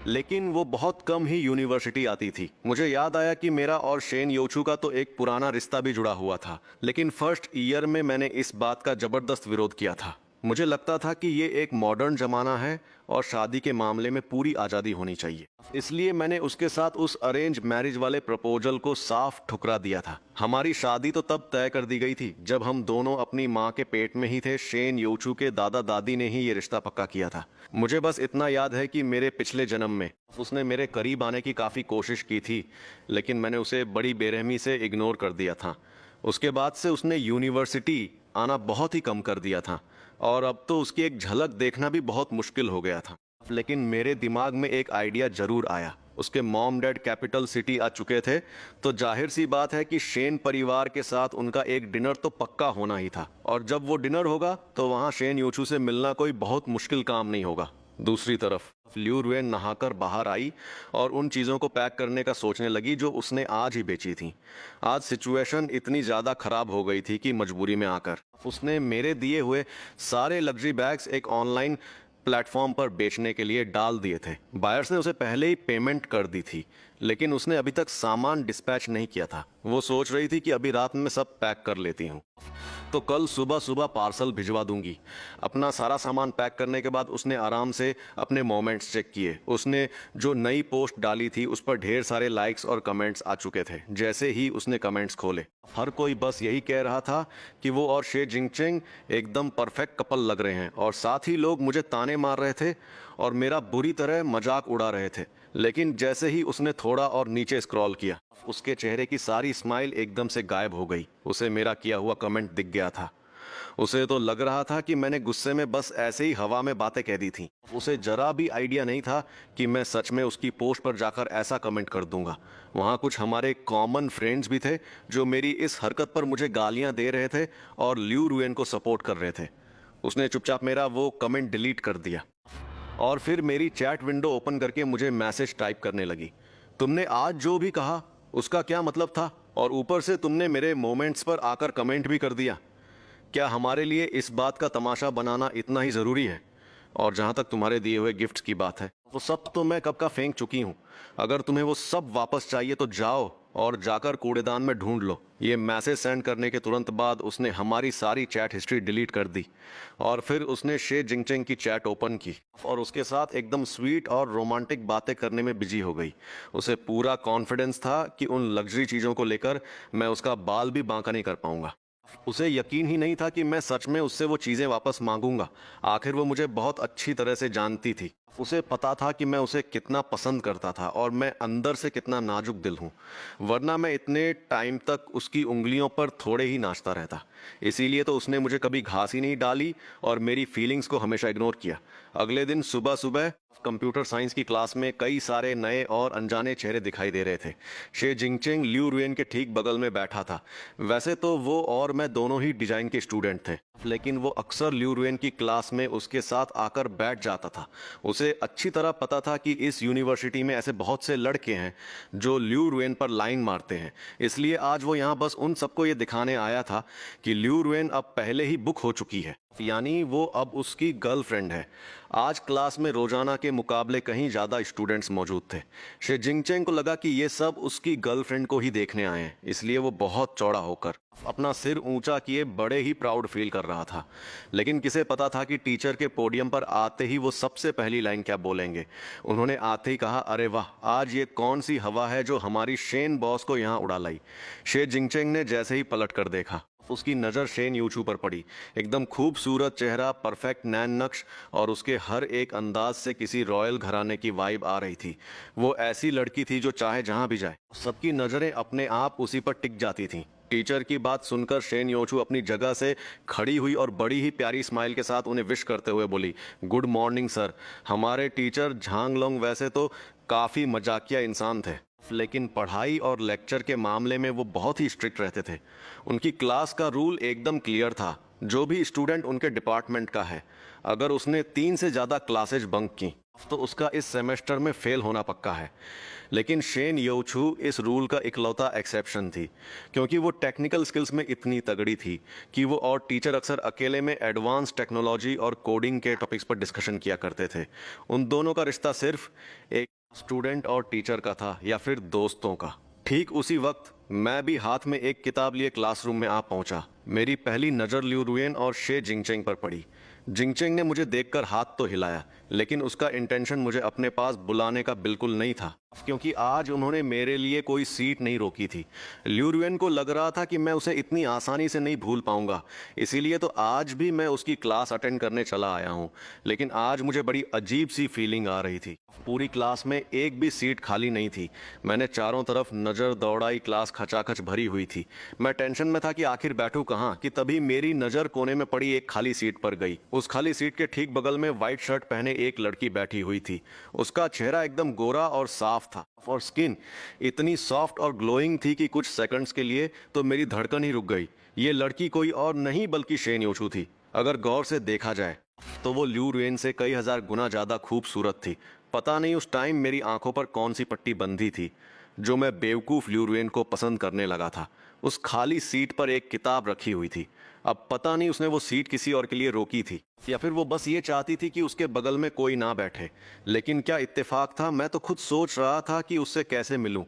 लेकिन वो बहुत कम ही यूनिवर्सिटी आती थी। मुझे याद आया कि मेरा और शेन योचू का तो एक पुराना रिश्ता भी जुड़ा हुआ था, लेकिन फर्स्ट ईयर में मैंने इस बात का जबरदस्त विरोध किया था। मुझे लगता था कि ये एक मॉडर्न जमाना है और शादी के मामले में पूरी आज़ादी होनी चाहिए। इसलिए मैंने उसके साथ उस अरेंज मैरिज वाले प्रपोजल को साफ ठुकरा दिया था। हमारी शादी तो तब तय कर दी गई थी जब हम दोनों अपनी माँ के पेट में ही थे। शेन योचू के दादा दादी ने ही ये रिश्ता पक्का किया था। मुझे बस इतना याद है कि मेरे पिछले जन्म में उसने मेरे करीब आने की काफ़ी कोशिश की थी, लेकिन मैंने उसे बड़ी बेरहमी से इग्नोर कर दिया था। उसके बाद से उसने यूनिवर्सिटी आना बहुत ही कम कर दिया था और अब तो उसकी एक झलक देखना भी बहुत मुश्किल हो गया था। लेकिन मेरे दिमाग में एक आइडिया जरूर आया। उसके मॉम डैड कैपिटल सिटी आ चुके थे, तो जाहिर सी बात है कि शेन परिवार के साथ उनका एक डिनर तो पक्का होना ही था। और जब वो डिनर होगा तो वहाँ शेन यूचू से मिलना कोई बहुत मुश्किल काम नहीं होगा। दूसरी तरफ ल्यू रुएन नहाकर बाहर आई और उन चीज़ों को पैक करने का सोचने लगी जो उसने आज ही बेची थी। आज सिचुएशन इतनी ज़्यादा खराब हो गई थी कि मजबूरी में आकर उसने मेरे दिए हुए सारे लग्जरी बैग्स एक ऑनलाइन प्लेटफॉर्म पर बेचने के लिए डाल दिए थे। बायर्स ने उसे पहले ही पेमेंट कर दी थी, लेकिन उसने अभी तक सामान डिस्पैच नहीं किया था। वो सोच रही थी कि अभी रात में सब पैक कर लेती हूँ तो कल सुबह सुबह पार्सल भिजवा दूंगी। अपना सारा सामान पैक करने के बाद उसने आराम से अपने मोमेंट्स चेक किए। उसने जो नई पोस्ट डाली थी उस पर ढेर सारे लाइक्स और कमेंट्स आ चुके थे। जैसे ही उसने कमेंट्स खोले, हर कोई बस यही कह रहा था कि वो और शे जिंगचेंग एकदम परफेक्ट कपल लग रहे हैं, और साथ ही लोग मुझे ताने मार रहे थे और मेरा बुरी तरह मजाक उड़ा रहे थे। लेकिन जैसे ही उसने थोड़ा और नीचे स्क्रॉल किया, उसके चेहरे की सारी स्माइल एकदम से गायब हो गई। उसे मेरा किया हुआ कमेंट दिख गया था। उसे तो लग रहा था कि मैंने गुस्से में बस ऐसे ही हवा में बातें कह दी थी। उसे जरा भी आइडिया नहीं था कि मैं सच में उसकी पोस्ट पर जाकर ऐसा कमेंट कर दूंगा। वहाँ कुछ हमारे कॉमन फ्रेंड्स भी थे जो मेरी इस हरकत पर मुझे गालियाँ दे रहे थे और ल्यू रुएन को सपोर्ट कर रहे थे। उसने चुपचाप मेरा वो कमेंट डिलीट कर दिया और फिर मेरी चैट विंडो ओपन करके मुझे मैसेज टाइप करने लगी। तुमने आज जो भी कहा उसका क्या मतलब था, और ऊपर से तुमने मेरे मोमेंट्स पर आकर कमेंट भी कर दिया। क्या हमारे लिए इस बात का तमाशा बनाना इतना ही ज़रूरी है? और जहाँ तक तुम्हारे दिए हुए गिफ्ट्स की बात है, वो सब तो मैं कब का फेंक चुकी हूँ। अगर तुम्हें वो सब वापस चाहिए तो जाओ और जाकर कूड़ेदान में ढूंढ लो। ये मैसेज सेंड करने के तुरंत बाद उसने हमारी सारी चैट हिस्ट्री डिलीट कर दी और फिर उसने शे जिंगचेंग की चैट ओपन की और उसके साथ एकदम स्वीट और रोमांटिक बातें करने में बिजी हो गई। उसे पूरा कॉन्फिडेंस था कि उन लग्जरी चीज़ों को लेकर मैं उसका बाल भी बांका नहीं कर पाऊंगा। उसे यकीन ही नहीं था कि मैं सच में उससे वो चीज़ें वापस मांगूंगा। आखिर वो मुझे बहुत अच्छी तरह से जानती थी। उसे पता था कि मैं उसे कितना पसंद करता था और मैं अंदर से कितना नाजुक दिल हूँ, वरना मैं इतने टाइम तक उसकी उंगलियों पर थोड़े ही नाचता रहता। इसीलिए तो उसने मुझे कभी घास ही नहीं डाली और मेरी फीलिंग्स को हमेशा इग्नोर किया। अगले दिन सुबह सुबह कंप्यूटर साइंस की क्लास में कई सारे नए और अनजाने चेहरे दिखाई दे रहे थे। शे जिंगचेंग ल्यू रुएन के ठीक बगल में बैठा था। वैसे तो वो और मैं दोनों ही डिजाइन के स्टूडेंट थे, लेकिन वो अक्सर ल्यू रुएन की क्लास में उसके साथ आकर बैठ जाता था। उसे अच्छी तरह पता था कि इस यूनिवर्सिटी में ऐसे बहुत से लड़के हैं जो ल्यू रुएन पर लाइन मारते हैं। इसलिए आज वो यहाँ बस उन सबको ये दिखाने आया था कि ल्यू रुएन अब पहले ही बुक हो चुकी है, यानी वो अब उसकी गर्लफ्रेंड है। आज क्लास में रोजाना के मुकाबले कहीं ज़्यादा स्टूडेंट्स मौजूद थे। शे जिंगचेंग को लगा कि ये सब उसकी गर्लफ्रेंड को ही देखने आए हैं, इसलिए वो बहुत चौड़ा होकर अपना सिर ऊंचा किए बड़े ही प्राउड फील कर रहा था। लेकिन किसे पता था कि टीचर के पोडियम पर आते ही वो सबसे पहली लाइन क्या बोलेंगे। उन्होंने आते ही कहा, अरे वाह, आज ये कौन सी हवा है जो हमारी शेन बॉस को यहाँ उड़ा लाई। शे जिंगचेंग ने जैसे ही पलट कर देखा, उसकी नज़र शेन यूचू पर पड़ी। एकदम खूबसूरत चेहरा, परफेक्ट नैन नक्श और उसके हर एक अंदाज से किसी रॉयल घराने की वाइब आ रही थी। वो ऐसी लड़की थी जो चाहे जहां भी जाए सबकी नज़रें अपने आप उसी पर टिक जाती थीं। टीचर की बात सुनकर शेन योचू अपनी जगह से खड़ी हुई और बड़ी ही प्यारी स्माइल के साथ उन्हें विश करते हुए बोली, गुड मॉर्निंग सर। हमारे टीचर झांग लोंग वैसे तो काफ़ी मजाकिया इंसान थे, लेकिन पढ़ाई और लेक्चर के मामले में वो बहुत ही स्ट्रिक्ट रहते थे। उनकी क्लास का रूल एकदम क्लियर था, जो भी स्टूडेंट उनके डिपार्टमेंट का है, अगर उसने 3 से ज़्यादा क्लासेज बंक की तो उसका इस सेमेस्टर में फेल होना पक्का है। लेकिन शेन योचू इस रूल का इकलौता एक्सेप्शन थी, क्योंकि वो टेक्निकल स्किल्स में इतनी तगड़ी थी कि वो और टीचर अक्सर अकेले में एडवांस टेक्नोलॉजी और कोडिंग के टॉपिक्स पर डिस्कशन किया करते थे। उन दोनों का रिश्ता सिर्फ एक स्टूडेंट और टीचर का था या फिर दोस्तों का। ठीक उसी वक्त मैं भी हाथ में एक किताब लिए क्लासरूम में आ पहुंचा। मेरी पहली नज़र लिू रुएन और शे जिंगचेंग पर पड़ी। जिंगचेंग ने मुझे देखकर हाथ तो हिलाया, लेकिन उसका इंटेंशन मुझे अपने पास बुलाने का बिल्कुल नहीं था, क्योंकि आज उन्होंने मेरे लिए कोई सीट नहीं रोकी थी। लिू रुएन को लग रहा था कि मैं उसे इतनी आसानी से नहीं भूल पाऊंगा, इसीलिए तो आज भी मैं उसकी क्लास अटेंड करने चला आया हूँ। लेकिन आज मुझे बड़ी अजीब सी फीलिंग आ रही थी। पूरी क्लास में एक भी सीट खाली नहीं थी। मैंने चारों तरफ नज़र दौड़ाई, क्लास खचाखच भरी हुई थी। मैं टेंशन में था कि आखिर बैठूं कहाँ, कि तभी मेरी नज़र कोने में पड़ी एक खाली सीट पर गई। उस खाली सीट के ठीक बगल में वाइट शर्ट पहने एक लड़की बैठी हुई थी। उसका चेहरा एकदम गोरा और साफ था, और स्किन इतनी सॉफ्ट और ग्लोइंग थी कि कुछ सेकंड्स के लिए तो मेरी धड़कन ही रुक गई। ये लड़की कोई और नहीं बल्कि शेन योचू थी। अगर गौर से देखा जाए तो वो लिू रुएन से कई हजार गुना ज़्यादा खूबसूरत थी। पता नहीं उस टाइम मेरी आंखों पर कौन सी पट्टी बंधी थी, जो मैं बेवकूफ़ लिू रुएन को पसंद करने लगा था। उस खाली सीट पर एक किताब रखी हुई थी। अब पता नहीं उसने वो सीट किसी और के लिए रोकी थी, या फिर वो बस ये चाहती थी कि उसके बगल में कोई ना बैठे। लेकिन क्या इत्तेफाक था, मैं तो खुद सोच रहा था कि उससे कैसे मिलूं।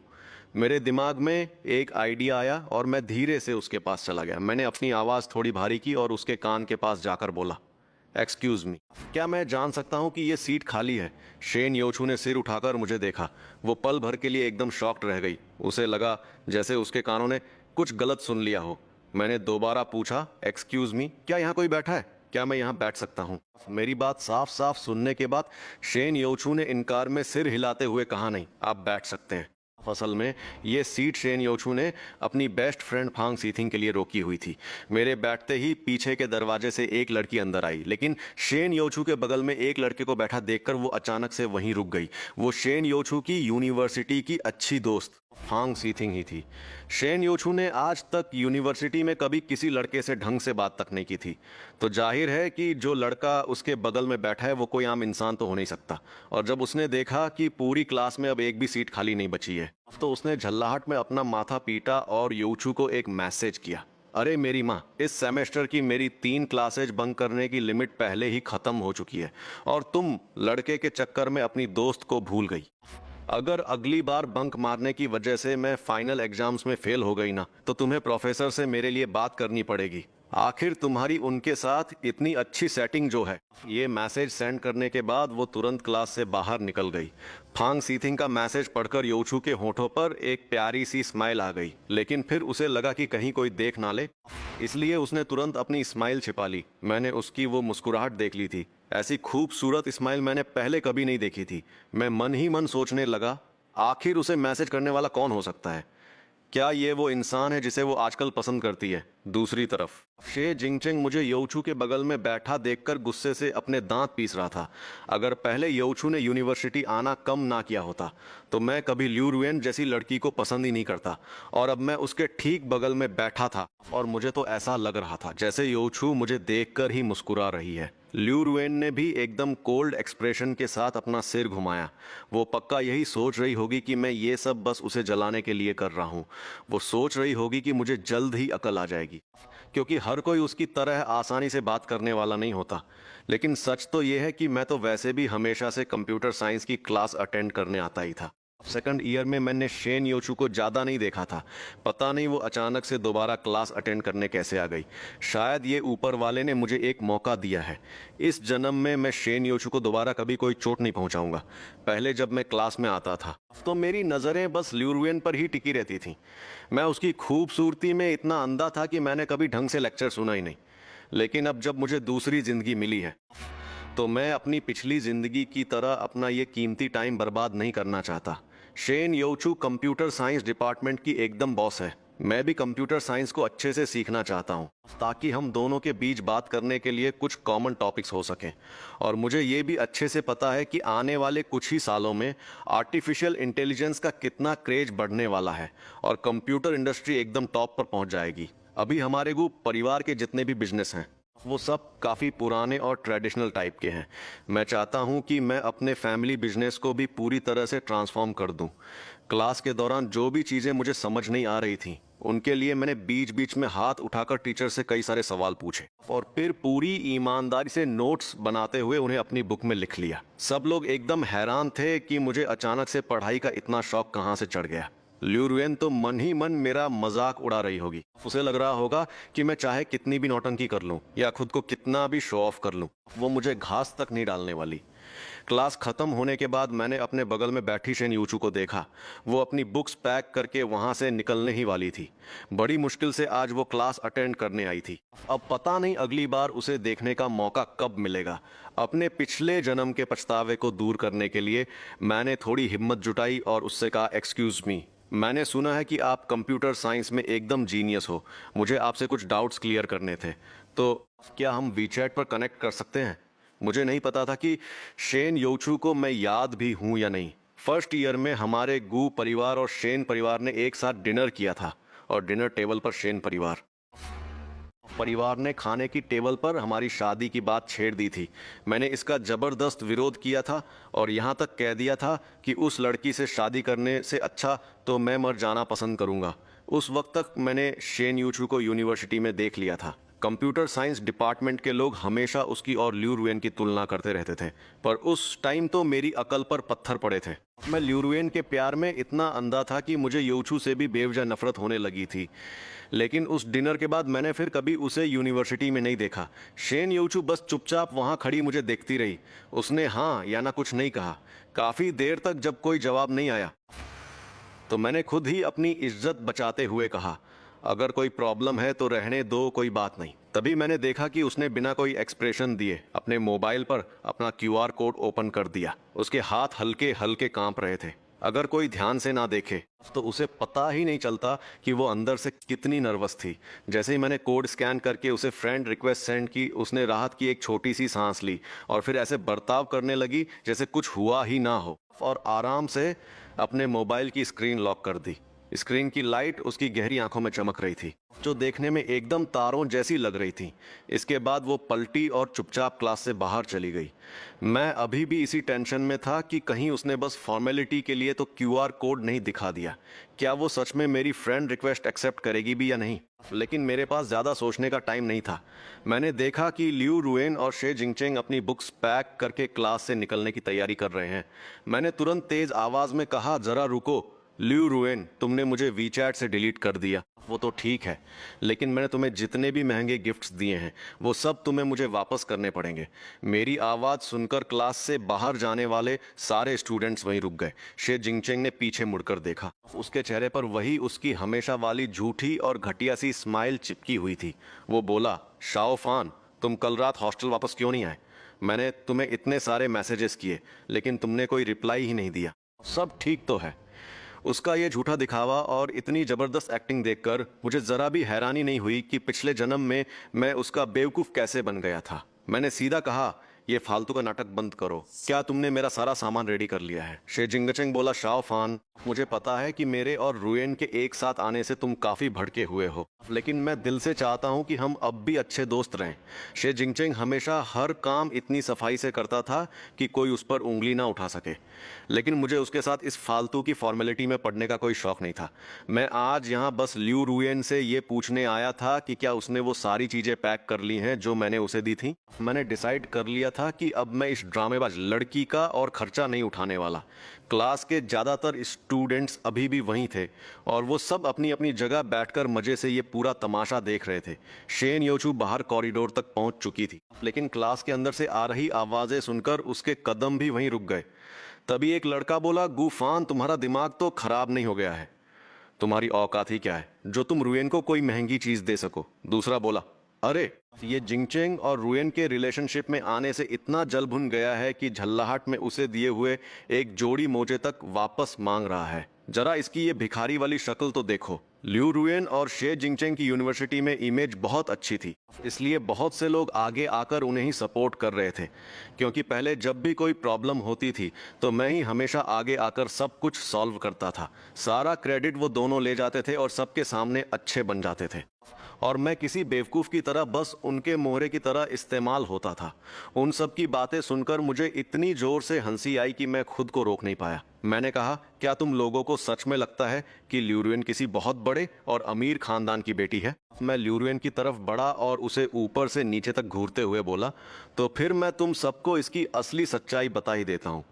मेरे दिमाग में एक आइडिया आया और मैं धीरे से उसके पास चला गया। मैंने अपनी आवाज़ थोड़ी भारी की और उसके कान के पास जाकर बोला, एक्सक्यूज़ मी, क्या मैं जान सकता हूँ कि ये सीट खाली है? शेन योचू ने सिर उठाकर मुझे देखा। वो पल भर के लिए एकदम शॉक्ड रह गई। उसे लगा जैसे उसके कानों ने कुछ गलत सुन लिया हो। मैंने दोबारा पूछा, एक्सक्यूज़ मी, क्या यहाँ कोई बैठा है? क्या मैं यहाँ बैठ सकता हूँ? मेरी बात साफ साफ सुनने के बाद शेन योचू ने इनकार में सिर हिलाते हुए कहा, नहीं, आप बैठ सकते हैं। असल में ये सीट शेन योचू ने अपनी बेस्ट फ्रेंड फांग सीथिंग के लिए रोकी हुई थी। मेरे बैठते ही पीछे के दरवाजे से एक लड़की अंदर आई, लेकिन शेन योचू के बगल में एक लड़के को बैठा देखकर वो अचानक से वहीं रुक गई। वो शेन योचू की यूनिवर्सिटी की अच्छी दोस्त फांग सीथिंग ही थी। शेन योचू ने आज तक यूनिवर्सिटी में कभी किसी लड़के से ढंग से बात तक नहीं की थी, तो जाहिर है कि जो लड़का उसके बगल में बैठा है वो कोई आम इंसान तो हो नहीं सकता। और जब उसने देखा कि पूरी क्लास में अब एक भी सीट खाली नहीं बची है, तो उसने झल्लाहट में अपना माथा पीटा और योचू को एक मैसेज किया, अरे मेरी माँ, इस सेमेस्टर की मेरी 3 क्लासेज बंक करने की लिमिट पहले ही ख़त्म हो चुकी है और तुम लड़के के चक्कर में अपनी दोस्त को भूल गई। अगर अगली बार बंक मारने की वजह से मैं फाइनल एग्जाम्स में फेल हो गई ना, तो तुम्हें प्रोफेसर से मेरे लिए बात करनी पड़ेगी। आखिर तुम्हारी उनके साथ इतनी अच्छी सेटिंग जो है। ये मैसेज सेंड करने के बाद वो तुरंत क्लास से बाहर निकल गई। फांग सीथिंग का मैसेज पढ़कर योचू के होठों पर एक प्यारी सी स्माइल आ गई, लेकिन फिर उसे लगा कि कहीं कोई देख ना ले, इसलिए उसने तुरंत अपनी स्माइल छिपा ली। मैंने उसकी वो मुस्कुराहट देख ली थी। ऐसी खूबसूरत स्माइल मैंने पहले कभी नहीं देखी थी। मैं मन ही मन सोचने लगा, आखिर उसे मैसेज करने वाला कौन हो सकता है? क्या ये वो इंसान है जिसे वो आजकल पसंद करती है? दूसरी तरफ शे जिंगचेंग मुझे योचू के बगल में बैठा देखकर गुस्से से अपने दांत पीस रहा था। अगर पहले योचू ने यूनिवर्सिटी आना कम ना किया होता तो मैं कभी लिू रुएन जैसी लड़की को पसंद ही नहीं करता। और अब मैं उसके ठीक बगल में बैठा था और मुझे तो ऐसा लग रहा था जैसे योचू मुझे देखकर ही मुस्कुरा रही है। लिू रुएन ने भी एकदम कोल्ड एक्सप्रेशन के साथ अपना सिर घुमाया। वो पक्का यही सोच रही होगी कि मैं ये सब बस उसे जलाने के लिए कर रहा हूँ। वो सोच रही होगी कि मुझे जल्द ही अकल आ जाएगी, क्योंकि हर कोई उसकी तरह आसानी से बात करने वाला नहीं होता। लेकिन सच तो ये है कि मैं तो वैसे भी हमेशा से कंप्यूटर साइंस की क्लास अटेंड करने आता ही था। सेकंड ईयर में मैंने शेन योचू को ज़्यादा नहीं देखा था। पता नहीं वो अचानक से दोबारा क्लास अटेंड करने कैसे आ गई। शायद ये ऊपर वाले ने मुझे एक मौका दिया है। इस जन्म में मैं शेन योचू को दोबारा कभी कोई चोट नहीं पहुंचाऊंगा। पहले जब मैं क्लास में आता था तो मेरी नज़रें बस लिू रुएन पर ही टिकी रहती थीं। मैं उसकी खूबसूरती में इतना अंधा था कि मैंने कभी ढंग से लेक्चर सुना ही नहीं। लेकिन अब जब मुझे दूसरी ज़िंदगी मिली है तो मैं अपनी पिछली ज़िंदगी की तरह अपना ये कीमती टाइम बर्बाद नहीं करना चाहता। शेन योचू कंप्यूटर साइंस डिपार्टमेंट की एकदम बॉस है। मैं भी कंप्यूटर साइंस को अच्छे से सीखना चाहता हूँ ताकि हम दोनों के बीच बात करने के लिए कुछ कॉमन टॉपिक्स हो सकें। और मुझे ये भी अच्छे से पता है कि आने वाले कुछ ही सालों में आर्टिफिशियल इंटेलिजेंस का कितना क्रेज बढ़ने वाला है और कंप्यूटर इंडस्ट्री एकदम टॉप पर पहुंच जाएगी। अभी हमारे ग्रुप परिवार के जितने भी बिजनेस हैं वो सब काफ़ी पुराने और ट्रेडिशनल टाइप के हैं। मैं चाहता हूं कि मैं अपने फैमिली बिजनेस को भी पूरी तरह से ट्रांसफॉर्म कर दूं। क्लास के दौरान जो भी चीज़ें मुझे समझ नहीं आ रही थी उनके लिए मैंने बीच बीच में हाथ उठाकर टीचर से कई सारे सवाल पूछे और फिर पूरी ईमानदारी से नोट्स बनाते हुए उन्हें अपनी बुक में लिख लिया। सब लोग एकदम हैरान थे कि मुझे अचानक से पढ़ाई का इतना शौक कहाँ से चढ़ गया। ल्यू रुएन तो मन ही मन मेरा मजाक उड़ा रही होगी। उसे लग रहा होगा कि मैं चाहे कितनी भी नौटंकी कर लूं या खुद को कितना भी शो ऑफ कर लूं, वो मुझे घास तक नहीं डालने वाली। क्लास खत्म होने के बाद मैंने अपने बगल में बैठी शेन यूचू को देखा। वो अपनी बुक्स पैक करके वहां से निकलने ही वाली थी। बड़ी मुश्किल से आज वो क्लास अटेंड करने आई थी। अब पता नहीं अगली बार उसे देखने का मौका कब मिलेगा। अपने पिछले जन्म के पछतावे को दूर करने के लिए मैंने थोड़ी हिम्मत जुटाई और उससे कहा, एक्सक्यूज मी, मैंने सुना है कि आप कंप्यूटर साइंस में एकदम जीनियस हो। मुझे आपसे कुछ डाउट्स क्लियर करने थे, तो क्या हम वीचैट पर कनेक्ट कर सकते हैं? मुझे नहीं पता था कि शेन योचू को मैं याद भी हूं या नहीं। फर्स्ट ईयर में हमारे गू परिवार और शेन परिवार ने एक साथ डिनर किया था और डिनर टेबल पर शेन परिवार ने खाने की टेबल पर हमारी शादी की बात छेड़ दी थी। मैंने इसका जबरदस्त विरोध किया था और यहाँ तक कह दिया था कि उस लड़की से शादी करने से अच्छा तो मैं मर जाना पसंद करूँगा। उस वक्त तक मैंने शेन यूचू को यूनिवर्सिटी में देख लिया था। कंप्यूटर साइंस डिपार्टमेंट के लोग हमेशा उसकी और ल्यू रुएन की तुलना करते रहते थे, पर उस टाइम तो मेरी अकल पर पत्थर पड़े थे। मैं ल्यू रुएन के प्यार में इतना अंधा था कि मुझे योचू से भी बेवजह नफरत होने लगी थी। लेकिन उस डिनर के बाद मैंने फिर कभी उसे यूनिवर्सिटी में नहीं देखा। शेन योचू बस चुपचाप वहां खड़ी मुझे देखती रही। उसने हाँ या ना कुछ नहीं कहा। काफी देर तक जब कोई जवाब नहीं आया तो मैंने खुद ही अपनी इज्जत बचाते हुए कहा, अगर कोई प्रॉब्लम है तो रहने दो, कोई बात नहीं। तभी मैंने देखा कि उसने बिना कोई एक्सप्रेशन दिए अपने मोबाइल पर अपना क्यूआर कोड ओपन कर दिया। उसके हाथ हल्के हल्के कांप रहे थे। अगर कोई ध्यान से ना देखे तो उसे पता ही नहीं चलता कि वो अंदर से कितनी नर्वस थी। जैसे ही मैंने कोड स्कैन करके उसे फ्रेंड रिक्वेस्ट सेंड की, उसने राहत की एक छोटी सी सांस ली और फिर ऐसे बर्ताव करने लगी जैसे कुछ हुआ ही ना हो और आराम से अपने मोबाइल की स्क्रीन लॉक कर दी। स्क्रीन की लाइट उसकी गहरी आंखों में चमक रही थी जो देखने में एकदम तारों जैसी लग रही थी। इसके बाद वो पलटी और चुपचाप क्लास से बाहर चली गई। मैं अभी भी इसी टेंशन में था कि कहीं उसने बस फॉर्मेलिटी के लिए तो क्यूआर कोड नहीं दिखा दिया। क्या वो सच में मेरी फ्रेंड रिक्वेस्ट एक्सेप्ट करेगी भी या नहीं? लेकिन मेरे पास ज़्यादा सोचने का टाइम नहीं था। मैंने देखा कि ल्यू रुएन और शे जिंगचेंग अपनी बुक्स पैक करके क्लास से निकलने की तैयारी कर रहे हैं। मैंने तुरंत तेज आवाज़ में कहा, ज़रा रुको ल्यू रुएन, तुमने मुझे वीचैट से डिलीट कर दिया। वो तो ठीक है, लेकिन मैंने तुम्हें जितने भी महंगे गिफ्ट्स दिए हैं वो सब तुम्हें मुझे वापस करने पड़ेंगे। मेरी आवाज़ सुनकर क्लास से बाहर जाने वाले सारे स्टूडेंट्स वहीं रुक गए। शे जिंगचेंग ने पीछे मुड़कर देखा। उसके चेहरे पर वही उसकी हमेशा वाली झूठी और घटिया सी स्माइल चिपकी हुई थी। वो बोला, शाओ फान, तुम कल रात हॉस्टल वापस क्यों नहीं आए? मैंने तुम्हें इतने सारे मैसेजेस किए लेकिन तुमने कोई रिप्लाई ही नहीं दिया। सब ठीक तो है। उसका ये झूठा दिखावा और इतनी ज़बरदस्त एक्टिंग देखकर मुझे ज़रा भी हैरानी नहीं हुई कि पिछले जन्म में मैं उसका बेवकूफ़ कैसे बन गया था। मैंने सीधा कहा, ये फालतू का नाटक बंद करो। क्या तुमने मेरा सारा सामान रेडी कर लिया है? शे जिंगचेंग बोला, शाओ फान, मुझे पता है कि मेरे और रुएन के एक साथ आने से तुम काफ़ी भड़के हुए हो, लेकिन मैं दिल से चाहता हूं कि हम अब भी अच्छे दोस्त रहें। शे जिंगचेंग हमेशा हर काम इतनी सफाई से करता था कि कोई उस पर उंगली ना उठा सके, लेकिन मुझे उसके साथ इस फालतू की फॉर्मेलिटी में पड़ने का कोई शौक नहीं था। मैं आज यहाँ बस ल्यू रुएन से ये पूछने आया था कि क्या उसने वो सारी चीज़ें पैक कर ली हैं जो मैंने उसे दी थी। मैंने डिसाइड कर लिया था कि अब मैं इस ड्रामेबाज लड़की का और खर्चा नहीं उठाने वाला। क्लास के ज़्यादातर स्टूडेंट्स अभी भी वहीं थे और वो सब अपनी अपनी जगह बैठकर मज़े से ये पूरा तमाशा देख रहे थे। शेन योचू बाहर कॉरिडोर तक पहुंच चुकी थी, लेकिन क्लास के अंदर से आ रही आवाज़ें सुनकर उसके कदम भी वहीं रुक गए। तभी एक लड़का बोला, गूफान, तुम्हारा दिमाग तो खराब नहीं हो गया है? तुम्हारी औकात ही क्या है जो तुम रुएन को कोई महंगी चीज़ दे सको? दूसरा बोला, अरे ये जिंगचेंग और रुएन के रिलेशनशिप में आने से इतना जल भुन गया है कि झल्लाहट में उसे दिए हुए एक जोड़ी मोजे तक वापस मांग रहा है। जरा इसकी ये भिखारी वाली शक्ल तो देखो। लिू रुएन और शे जिंगचेंग की यूनिवर्सिटी में इमेज बहुत अच्छी थी, इसलिए बहुत से लोग आगे आकर उन्हें ही सपोर्ट कर रहे थे। क्योंकि पहले जब भी कोई प्रॉब्लम होती थी तो मैं ही हमेशा आगे आकर सब कुछ सॉल्व करता था। सारा क्रेडिट वो दोनों ले जाते थे और सबके सामने अच्छे बन जाते थे, और मैं किसी बेवकूफ़ की तरह बस उनके मोहरे की तरह इस्तेमाल होता था। उन सब की बातें सुनकर मुझे इतनी ज़ोर से हंसी आई कि मैं खुद को रोक नहीं पाया। मैंने कहा, क्या तुम लोगों को सच में लगता है कि ल्यूरुएन किसी बहुत बड़े और अमीर खानदान की बेटी है? मैं ल्यूरुएन की तरफ बढ़ा और उसे ऊपर से नीचे तक घूरते हुए बोला, तो फिर मैं तुम सबको इसकी असली सच्चाई बता ही देता हूँ।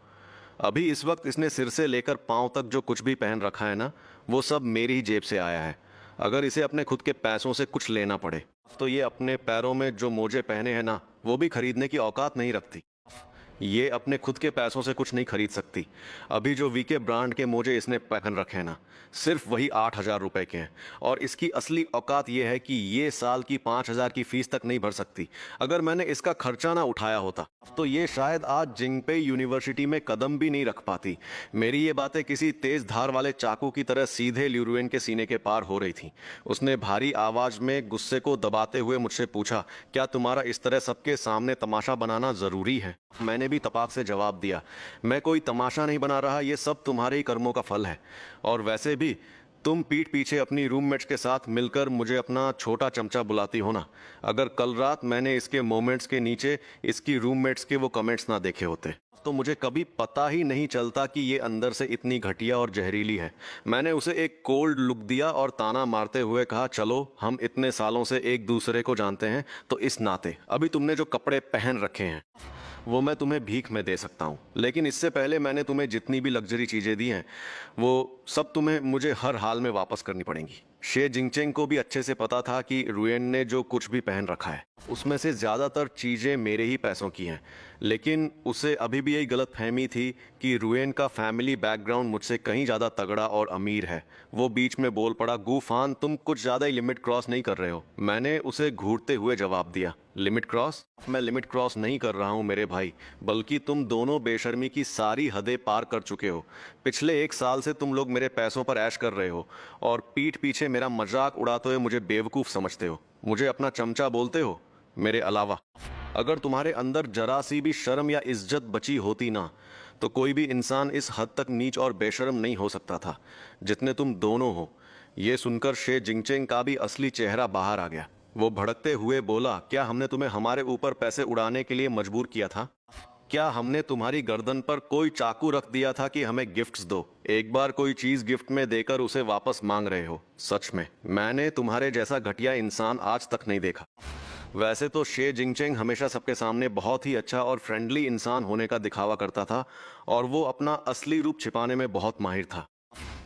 अभी इस वक्त इसने सिर से लेकर पाँव तक जो कुछ भी पहन रखा है ना, वो सब मेरी ही जेब से आया है। अगर इसे अपने खुद के पैसों से कुछ लेना पड़े तो ये अपने पैरों में जो मोजे पहने हैं ना, वो भी खरीदने की औकात नहीं रखती। ये अपने खुद के पैसों से कुछ नहीं खरीद सकती। अभी जो वीके ब्रांड के मोजे इसने पहन रखे हैं ना, सिर्फ वही 8,000 रुपए के हैं, और इसकी असली औकात ये है कि ये साल की 5,000 की फीस तक नहीं भर सकती। अगर मैंने इसका खर्चा ना उठाया होता तो ये शायद आज जिंगपे यूनिवर्सिटी में कदम भी नहीं रख पाती। मेरी ये बातें किसी तेज धार वाले चाकू की तरह सीधे ल्यूरुएन के सीने के पार हो रही थी। उसने भारी आवाज में गुस्से को दबाते हुए मुझसे पूछा, क्या तुम्हारा इस तरह सबके सामने तमाशा बनाना जरूरी है? मैंने भी तपाक से जवाब दिया, मैं कोई तमाशा नहीं बना रहा, ये सब तुम्हारे ही कर्मों का फल है। और वैसे भी तुम पीठ पीछे अपनी रूममेट्स के साथ मिलकर मुझे अपना छोटा चमचा बुलाती हो ना। अगर कल रात मैंने इसके मोमेंट्स के नीचे इसकी रूममेट्स के वो कमेंट्स ना देखे होते तो मुझे कभी पता ही नहीं चलता कि ये अंदर से इतनी घटिया और जहरीली है। मैंने उसे एक कोल्ड लुक दिया और ताना मारते हुए कहा, चलो हम इतने सालों से एक दूसरे को जानते हैं, तो इस नाते अभी तुमने जो कपड़े पहन रखे हैं वो मैं तुम्हें भीख में दे सकता हूँ, लेकिन इससे पहले मैंने तुम्हें जितनी भी लग्जरी चीज़ें दी हैं वो सब तुम्हें मुझे हर हाल में वापस करनी पड़ेंगी। शे जिंगचेंग को भी अच्छे से पता था कि रुएन ने जो कुछ भी पहन रखा है उसमें से ज़्यादातर चीज़ें मेरे ही पैसों की हैं, लेकिन उसे अभी भी यही गलत फहमी थी कि रुएन का फैमिली बैकग्राउंड मुझसे कहीं ज़्यादा तगड़ा और अमीर है। वो बीच में बोल पड़ा, गूफान तुम कुछ ज़्यादा ही लिमिट क्रॉस नहीं कर रहे हो? मैंने उसे घूरते हुए जवाब दिया, लिमिट क्रॉस? मैं लिमिट क्रॉस नहीं कर रहा हूँ मेरे भाई, बल्कि तुम दोनों बेशर्मी की सारी हदें पार कर चुके हो। पिछले 1 साल से तुम लोग मेरे पैसों पर ऐश कर रहे हो और पीठ पीछे मेरा मजाक उड़ाते हुए मुझे बेवकूफ़ समझते हो, मुझे अपना चमचा बोलते हो। मेरे अलावा अगर तुम्हारे अंदर जरा सी भी शर्म या इज्जत बची होती ना, तो कोई भी इंसान इस हद तक नीच और बेशर्म नहीं हो सकता था जितने तुम दोनों हो। ये सुनकर शे जिंगचेंग का भी असली चेहरा बाहर आ गया। वो भड़कते हुए बोला, क्या हमने तुम्हें हमारे ऊपर पैसे उड़ाने के लिए मजबूर किया था? क्या हमने तुम्हारी गर्दन पर कोई चाकू रख दिया था कि हमें गिफ्ट्स दो? एक बार कोई चीज गिफ्ट में देकर उसे वापस मांग रहे हो? सच में मैंने तुम्हारे जैसा घटिया इंसान आज तक नहीं देखा। वैसे तो शे जिंगचेंग हमेशा सबके सामने बहुत ही अच्छा और फ्रेंडली इंसान होने का दिखावा करता था, और वो अपना असली रूप छिपाने में बहुत माहिर था।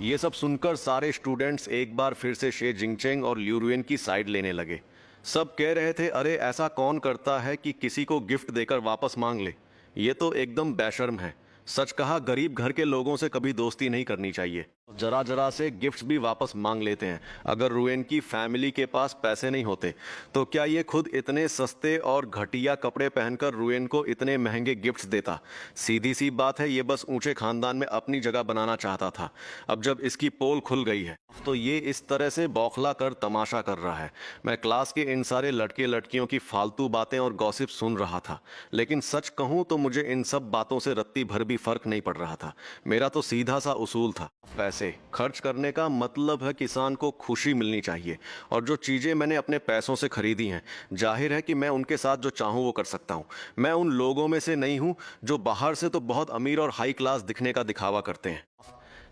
ये सब सुनकर सारे स्टूडेंट्स एक बार फिर से शे जिंगचेंग और ल्यूरुएन की साइड लेने लगे। सब कह रहे थे, अरे ऐसा कौन करता है कि किसी को गिफ्ट देकर वापस मांग ले? ये तो एकदम बेशर्म है। सच कहा, गरीब घर के लोगों से कभी दोस्ती नहीं करनी चाहिए। जरा जरा से गिफ्ट्स भी वापस मांग लेते हैं। अगर रुएन की फैमिली के पास पैसे नहीं होते तो क्या ये खुद इतने सस्ते और घटिया कपड़े पहनकर रुएन को इतने महंगे गिफ्ट्स देता? सीधी सी बात है, ये बस ऊंचे खानदान में अपनी जगह बनाना चाहता था। अब जब इसकी पोल खुल गई है तो ये इस तरह से बौखला कर तमाशा कर रहा है। मैं क्लास के इन सारे लड़के लड़कियों की फालतू बातें और गॉसिप सुन रहा था, लेकिन सच कहूं तो मुझे इन सब बातों से रत्ती भर भी फर्क नहीं पड़ रहा था। मेरा तो सीधा सा उसूल था, पैसे खर्च करने का मतलब है किसान को खुशी मिलनी चाहिए, और जो चीजें मैंने अपने पैसों से खरीदी हैं, जाहिर है कि मैं उनके साथ जो चाहूं वो कर सकता हूं। मैं उन लोगों में से नहीं हूं जो बाहर से तो बहुत अमीर और हाई क्लास दिखने का दिखावा करते हैं,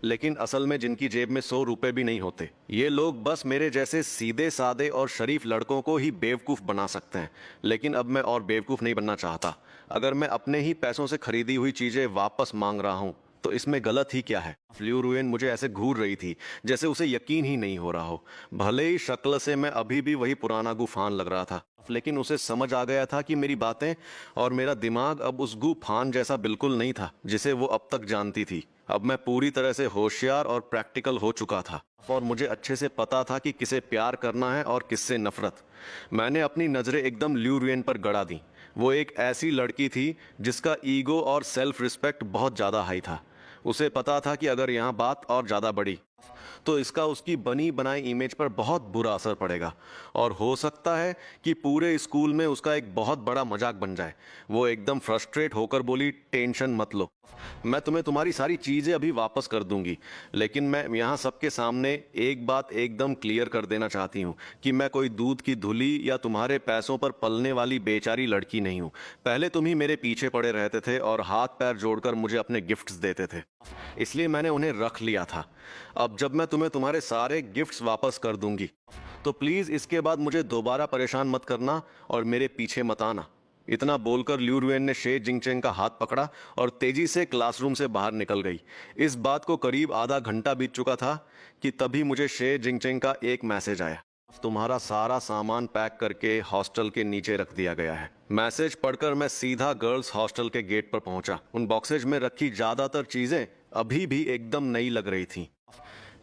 लेकिन असल में जिनकी जेब में 100 रुपए भी नहीं होते। ये लोग बस मेरे जैसे सीधे सादे और शरीफ लड़कों को ही बेवकूफ़ बना सकते हैं, लेकिन अब मैं और बेवकूफ़ नहीं बनना चाहता। अगर मैं अपने ही पैसों से खरीदी हुई चीज़ें वापस मांग रहा हूँ तो इसमें गलत ही क्या है? ल्यू रुएन मुझे ऐसे घूर रही थी जैसे उसे यकीन ही नहीं हो रहा हो। भले ही शक्ल से मैं अभी भी वही पुराना गूफान लग रहा था, लेकिन उसे समझ आ गया था कि मेरी बातें और मेरा दिमाग अब उस गूफान जैसा बिल्कुल नहीं था जिसे वो अब तक जानती थी। अब मैं पूरी तरह से होशियार और प्रैक्टिकल हो चुका था, और मुझे अच्छे से पता था कि किसे प्यार करना है और किससे नफरत। मैंने अपनी नज़रें एकदम ल्यू रुएन पर गड़ा दी। वो एक ऐसी लड़की थी जिसका ईगो और सेल्फ रिस्पेक्ट बहुत ज़्यादा हाई था। उसे पता था कि अगर यहाँ बात और ज़्यादा बढ़ी तो इसका उसकी बनी बनाई इमेज पर बहुत बुरा असर पड़ेगा और हो सकता है कि पूरे स्कूल में उसका एक बहुत बड़ा मजाक बन जाए। वो एकदम फ्रस्ट्रेट होकर बोली, टेंशन मत लो, मैं तुम्हें तुम्हारी सारी चीजें अभी वापस कर दूंगी, लेकिन मैं यहाँ सबके सामने एक बात एकदम क्लियर कर देना चाहती हूँ कि मैं कोई दूध की धुली या तुम्हारे पैसों पर पलने वाली बेचारी लड़की नहीं हूँ। पहले तुम ही मेरे पीछे पड़े रहते थे और हाथ पैर जोड़कर मुझे अपने गिफ्ट्स देते थे, इसलिए मैंने उन्हें रख लिया था। अब जब मैं तुम्हें तुम्हारे सारे गिफ्ट्स वापस कर दूंगी तो प्लीज इसके बाद मुझे दोबारा परेशान मत करना और मेरे पीछे मत आना। इतना बोलकर ल्यू रुएन ने शे जिंगचेंग का हाथ पकड़ा और तेजी से क्लासरूम से बाहर निकल गई। इस बात को करीब आधा घंटा बीत चुका था कि तभी मुझे शे जिंगचेंग का एक मैसेज आया, तुम्हारा सारा सामान पैक करके हॉस्टल के नीचे रख दिया गया है। मैसेज पढ़कर मैं सीधा गर्ल्स हॉस्टल के गेट पर पहुंचा। उन बॉक्सेज में रखी ज्यादातर चीजें अभी भी एकदम नई लग रही थी,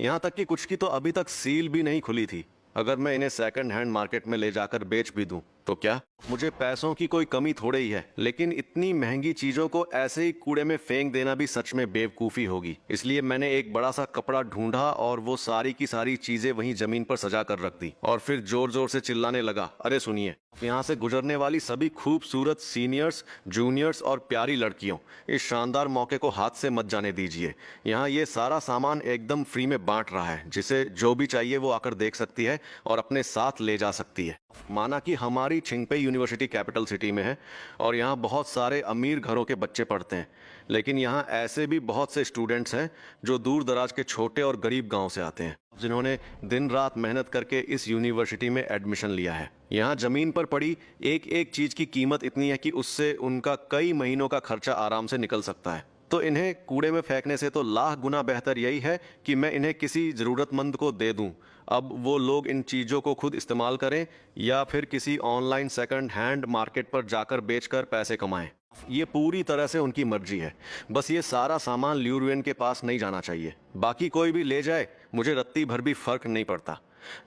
यहाँ तक कि कुछ की तो अभी तक सील भी नहीं खुली थी। अगर मैं इन्हें सेकंड हैंड मार्केट में ले जाकर बेच भी दूं तो क्या? मुझे पैसों की कोई कमी थोड़े ही है, लेकिन इतनी महंगी चीजों को ऐसे ही कूड़े में फेंक देना भी सच में बेवकूफी होगी। इसलिए मैंने एक बड़ा सा कपड़ा ढूंढा और वो सारी की सारी चीजें वहीं जमीन पर सजा कर रख दी और फिर जोर जोर से चिल्लाने लगा, अरे सुनिए, यहाँ से गुजरने वाली सभी खूबसूरत सीनियर्स, जूनियर्स और प्यारी लड़कियों, इस शानदार मौके को हाथ से मत जाने दीजिए। यहाँ ये सारा सामान एकदम फ्री में बांट रहा है, जिसे जो भी चाहिए वो आकर देख सकती है और अपने साथ ले जा सकती है। माना कि हमारी छिंगपे यूनिवर्सिटी कैपिटल सिटी में है और यहाँ बहुत सारे अमीर घरों के बच्चे पढ़ते हैं, लेकिन यहाँ ऐसे भी बहुत से स्टूडेंट्स हैं जो दूर दराज के छोटे और गरीब गांव से आते हैं, जिन्होंने दिन रात मेहनत करके इस यूनिवर्सिटी में एडमिशन लिया है। यहाँ जमीन पर पड़ी एक एक चीज की कीमत इतनी है कि उससे उनका कई महीनों का खर्चा आराम से निकल सकता है। तो इन्हें कूड़े में फेंकने से तो लाख गुना बेहतर यही है कि मैं इन्हें किसी जरूरतमंद को दे दूं। अब वो लोग इन चीजों को खुद इस्तेमाल करें या फिर किसी ऑनलाइन सेकंड हैंड मार्केट पर जाकर बेचकर पैसे कमाएं, ये पूरी तरह से उनकी मर्जी है। बस ये सारा सामान ल्यू रुएन के पास नहीं जाना चाहिए, बाकी कोई भी ले जाए, मुझे रत्ती भर भी फर्क नहीं पड़ता।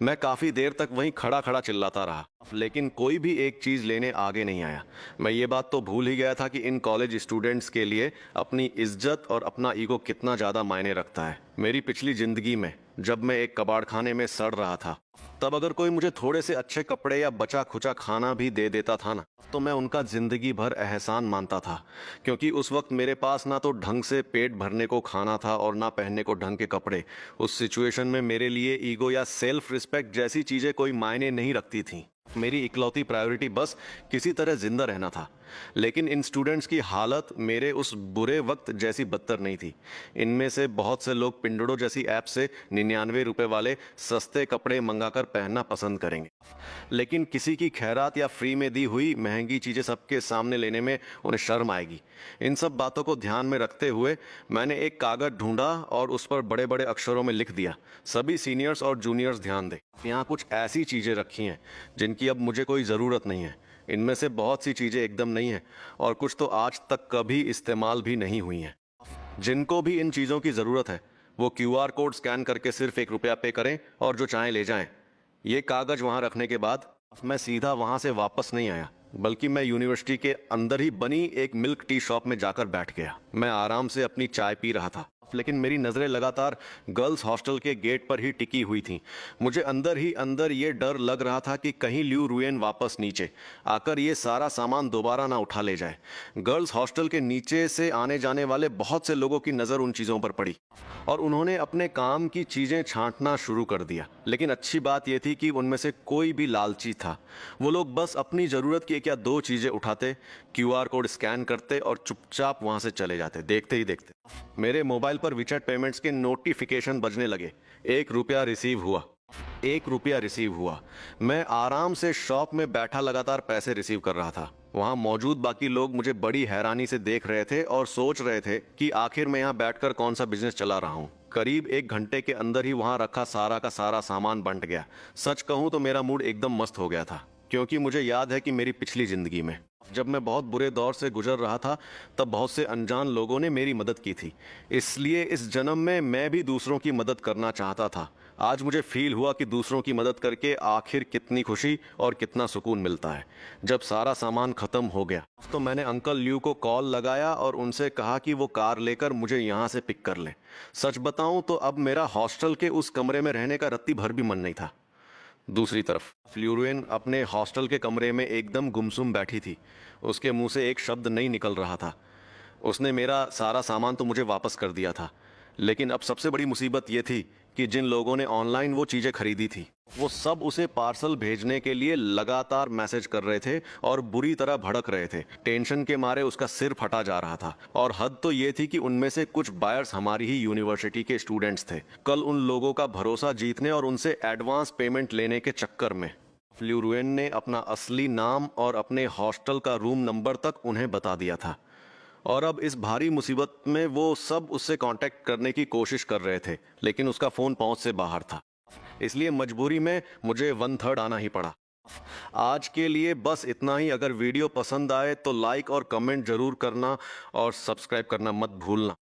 मैं काफी देर तक वहीं खड़ा खड़ा चिल्लाता रहा, लेकिन कोई भी एक चीज लेने आगे नहीं आया। मैं ये बात तो भूल ही गया था कि इन कॉलेज स्टूडेंट्स के लिए अपनी इज्जत और अपना ईगो कितना ज्यादा मायने रखता है। मेरी पिछली जिंदगी में जब मैं एक कबाड़ खाने में सड़ रहा था, तब अगर कोई मुझे थोड़े से अच्छे कपड़े या बचा खुचा खाना भी दे देता था ना, तो मैं उनका जिंदगी भर एहसान मानता था, क्योंकि उस वक्त मेरे पास ना तो ढंग से पेट भरने को खाना था और ना पहनने को ढंग के कपड़े। उस सिचुएशन में मेरे लिए ईगो या सेल्फ रिस्पेक्ट जैसी चीजें कोई मायने नहीं रखती थी। मेरी इकलौती प्रायोरिटी बस किसी तरह जिंदा रहना था। लेकिन इन स्टूडेंट्स की हालत मेरे उस बुरे वक्त जैसी बदतर नहीं थी। इनमें से बहुत से लोग पिंडोडो जैसी ऐप से 99 रुपए वाले सस्ते कपड़े मंगाकर पहनना पसंद करेंगे, लेकिन किसी की खैरात या फ्री में दी हुई महंगी चीजें सबके सामने लेने में उन्हें शर्म आएगी। इन सब बातों को ध्यान में रखते हुए मैंने एक कागज ढूंढा और उस पर बड़े बड़े अक्षरों में लिख दिया, सभी सीनियर्स और जूनियर्स ध्यान दें, यहाँ कुछ ऐसी चीजें रखी हैं जिनकी अब मुझे कोई ज़रूरत नहीं है। इनमें से बहुत सी चीज़ें एकदम नई हैं और कुछ तो आज तक कभी इस्तेमाल भी नहीं हुई हैं। जिनको भी इन चीज़ों की ज़रूरत है वो क्यूआर कोड स्कैन करके सिर्फ 1 रुपया पे करें और जो चाहें ले जाएं। ये कागज़ वहाँ रखने के बाद मैं सीधा वहाँ से वापस नहीं आया, बल्कि मैं यूनिवर्सिटी के अंदर ही बनी एक मिल्क टी शॉप में जाकर बैठ गया। मैं आराम से अपनी चाय पी रहा था, लेकिन मेरी नज़रें लगातार गर्ल्स हॉस्टल के गेट पर ही टिकी हुई थीं। मुझे अंदर ही अंदर ये डर लग रहा था कि कहीं ल्यू रुएन वापस नीचे आकर ये सारा सामान दोबारा ना उठा ले जाए। गर्ल्स हॉस्टल के नीचे से आने जाने वाले बहुत से लोगों की नज़र उन चीज़ों पर पड़ी और उन्होंने अपने काम की चीज़ें छांटना शुरू कर दिया। लेकिन अच्छी बात यह थी कि उनमें से कोई भी लालची था। वो लोग बस अपनी ज़रूरत की 1 या 2 चीज़ें उठाते, क्यूआर कोड स्कैन करते और चुपचाप वहाँ से चले जाते। देखते ही देखते मेरे मोबाइल पर विचेट पेमेंट्स के नोटिफिकेशन बजने लगे। 1 रुपया रिसीव हुआ, 1 रुपया रिसीव हुआ। मैं आराम से शॉप में बैठा लगातार पैसे रिसीव कर रहा था। वहाँ मौजूद बाकी लोग मुझे बड़ी हैरानी से देख रहे थे और सोच रहे थे कि आखिर मैं यहाँ बैठकर कौन सा बिजनेस चला रहा हूँ। करीब 1 घंटे के अंदर ही वहाँ रखा सारा का सारा सामान बंट गया। सच कहूँ तो मेरा मूड एकदम मस्त हो गया था, क्योंकि मुझे याद है कि मेरी पिछली जिंदगी में जब मैं बहुत बुरे दौर से गुजर रहा था, तब बहुत से अनजान लोगों ने मेरी मदद की थी। इसलिए इस जन्म में मैं भी दूसरों की मदद करना चाहता था। आज मुझे फील हुआ कि दूसरों की मदद करके आखिर कितनी खुशी और कितना सुकून मिलता है। जब सारा सामान खत्म हो गया तो मैंने अंकल ल्यू को कॉल लगाया और उनसे कहा कि वो कार लेकर मुझे यहाँ से पिक कर ले। सच बताऊं तो अब मेरा हॉस्टल के उस कमरे में रहने का रत्ती भर भी मन नहीं था। दूसरी तरफ फ्लोरेन अपने हॉस्टल के कमरे में एकदम गुमसुम बैठी थी। उसके मुंह से एक शब्द नहीं निकल रहा था। उसने मेरा सारा सामान तो मुझे वापस कर दिया था, लेकिन अब सबसे बड़ी मुसीबत ये थी कि जिन लोगों ने ऑनलाइन वो चीज़ें खरीदी थी वो सब उसे पार्सल भेजने के लिए लगातार मैसेज कर रहे थे और बुरी तरह भड़क रहे थे। टेंशन के मारे उसका सिर फटा जा रहा था और हद तो ये थी कि उनमें से कुछ बायर्स हमारी ही यूनिवर्सिटी के स्टूडेंट्स थे। कल उन लोगों का भरोसा जीतने और उनसे एडवांस पेमेंट लेने के चक्कर में फ्लोरेन ने अपना असली नाम और अपने हॉस्टल का रूम नंबर तक उन्हें बता दिया था। और अब इस भारी मुसीबत में वो सब उससे कांटेक्ट करने की कोशिश कर रहे थे, लेकिन उसका फ़ोन पहुंच से बाहर था। इसलिए मजबूरी में मुझे 1/3 आना ही पड़ा। आज के लिए बस इतना ही। अगर वीडियो पसंद आए तो लाइक और कमेंट ज़रूर करना और सब्सक्राइब करना मत भूलना।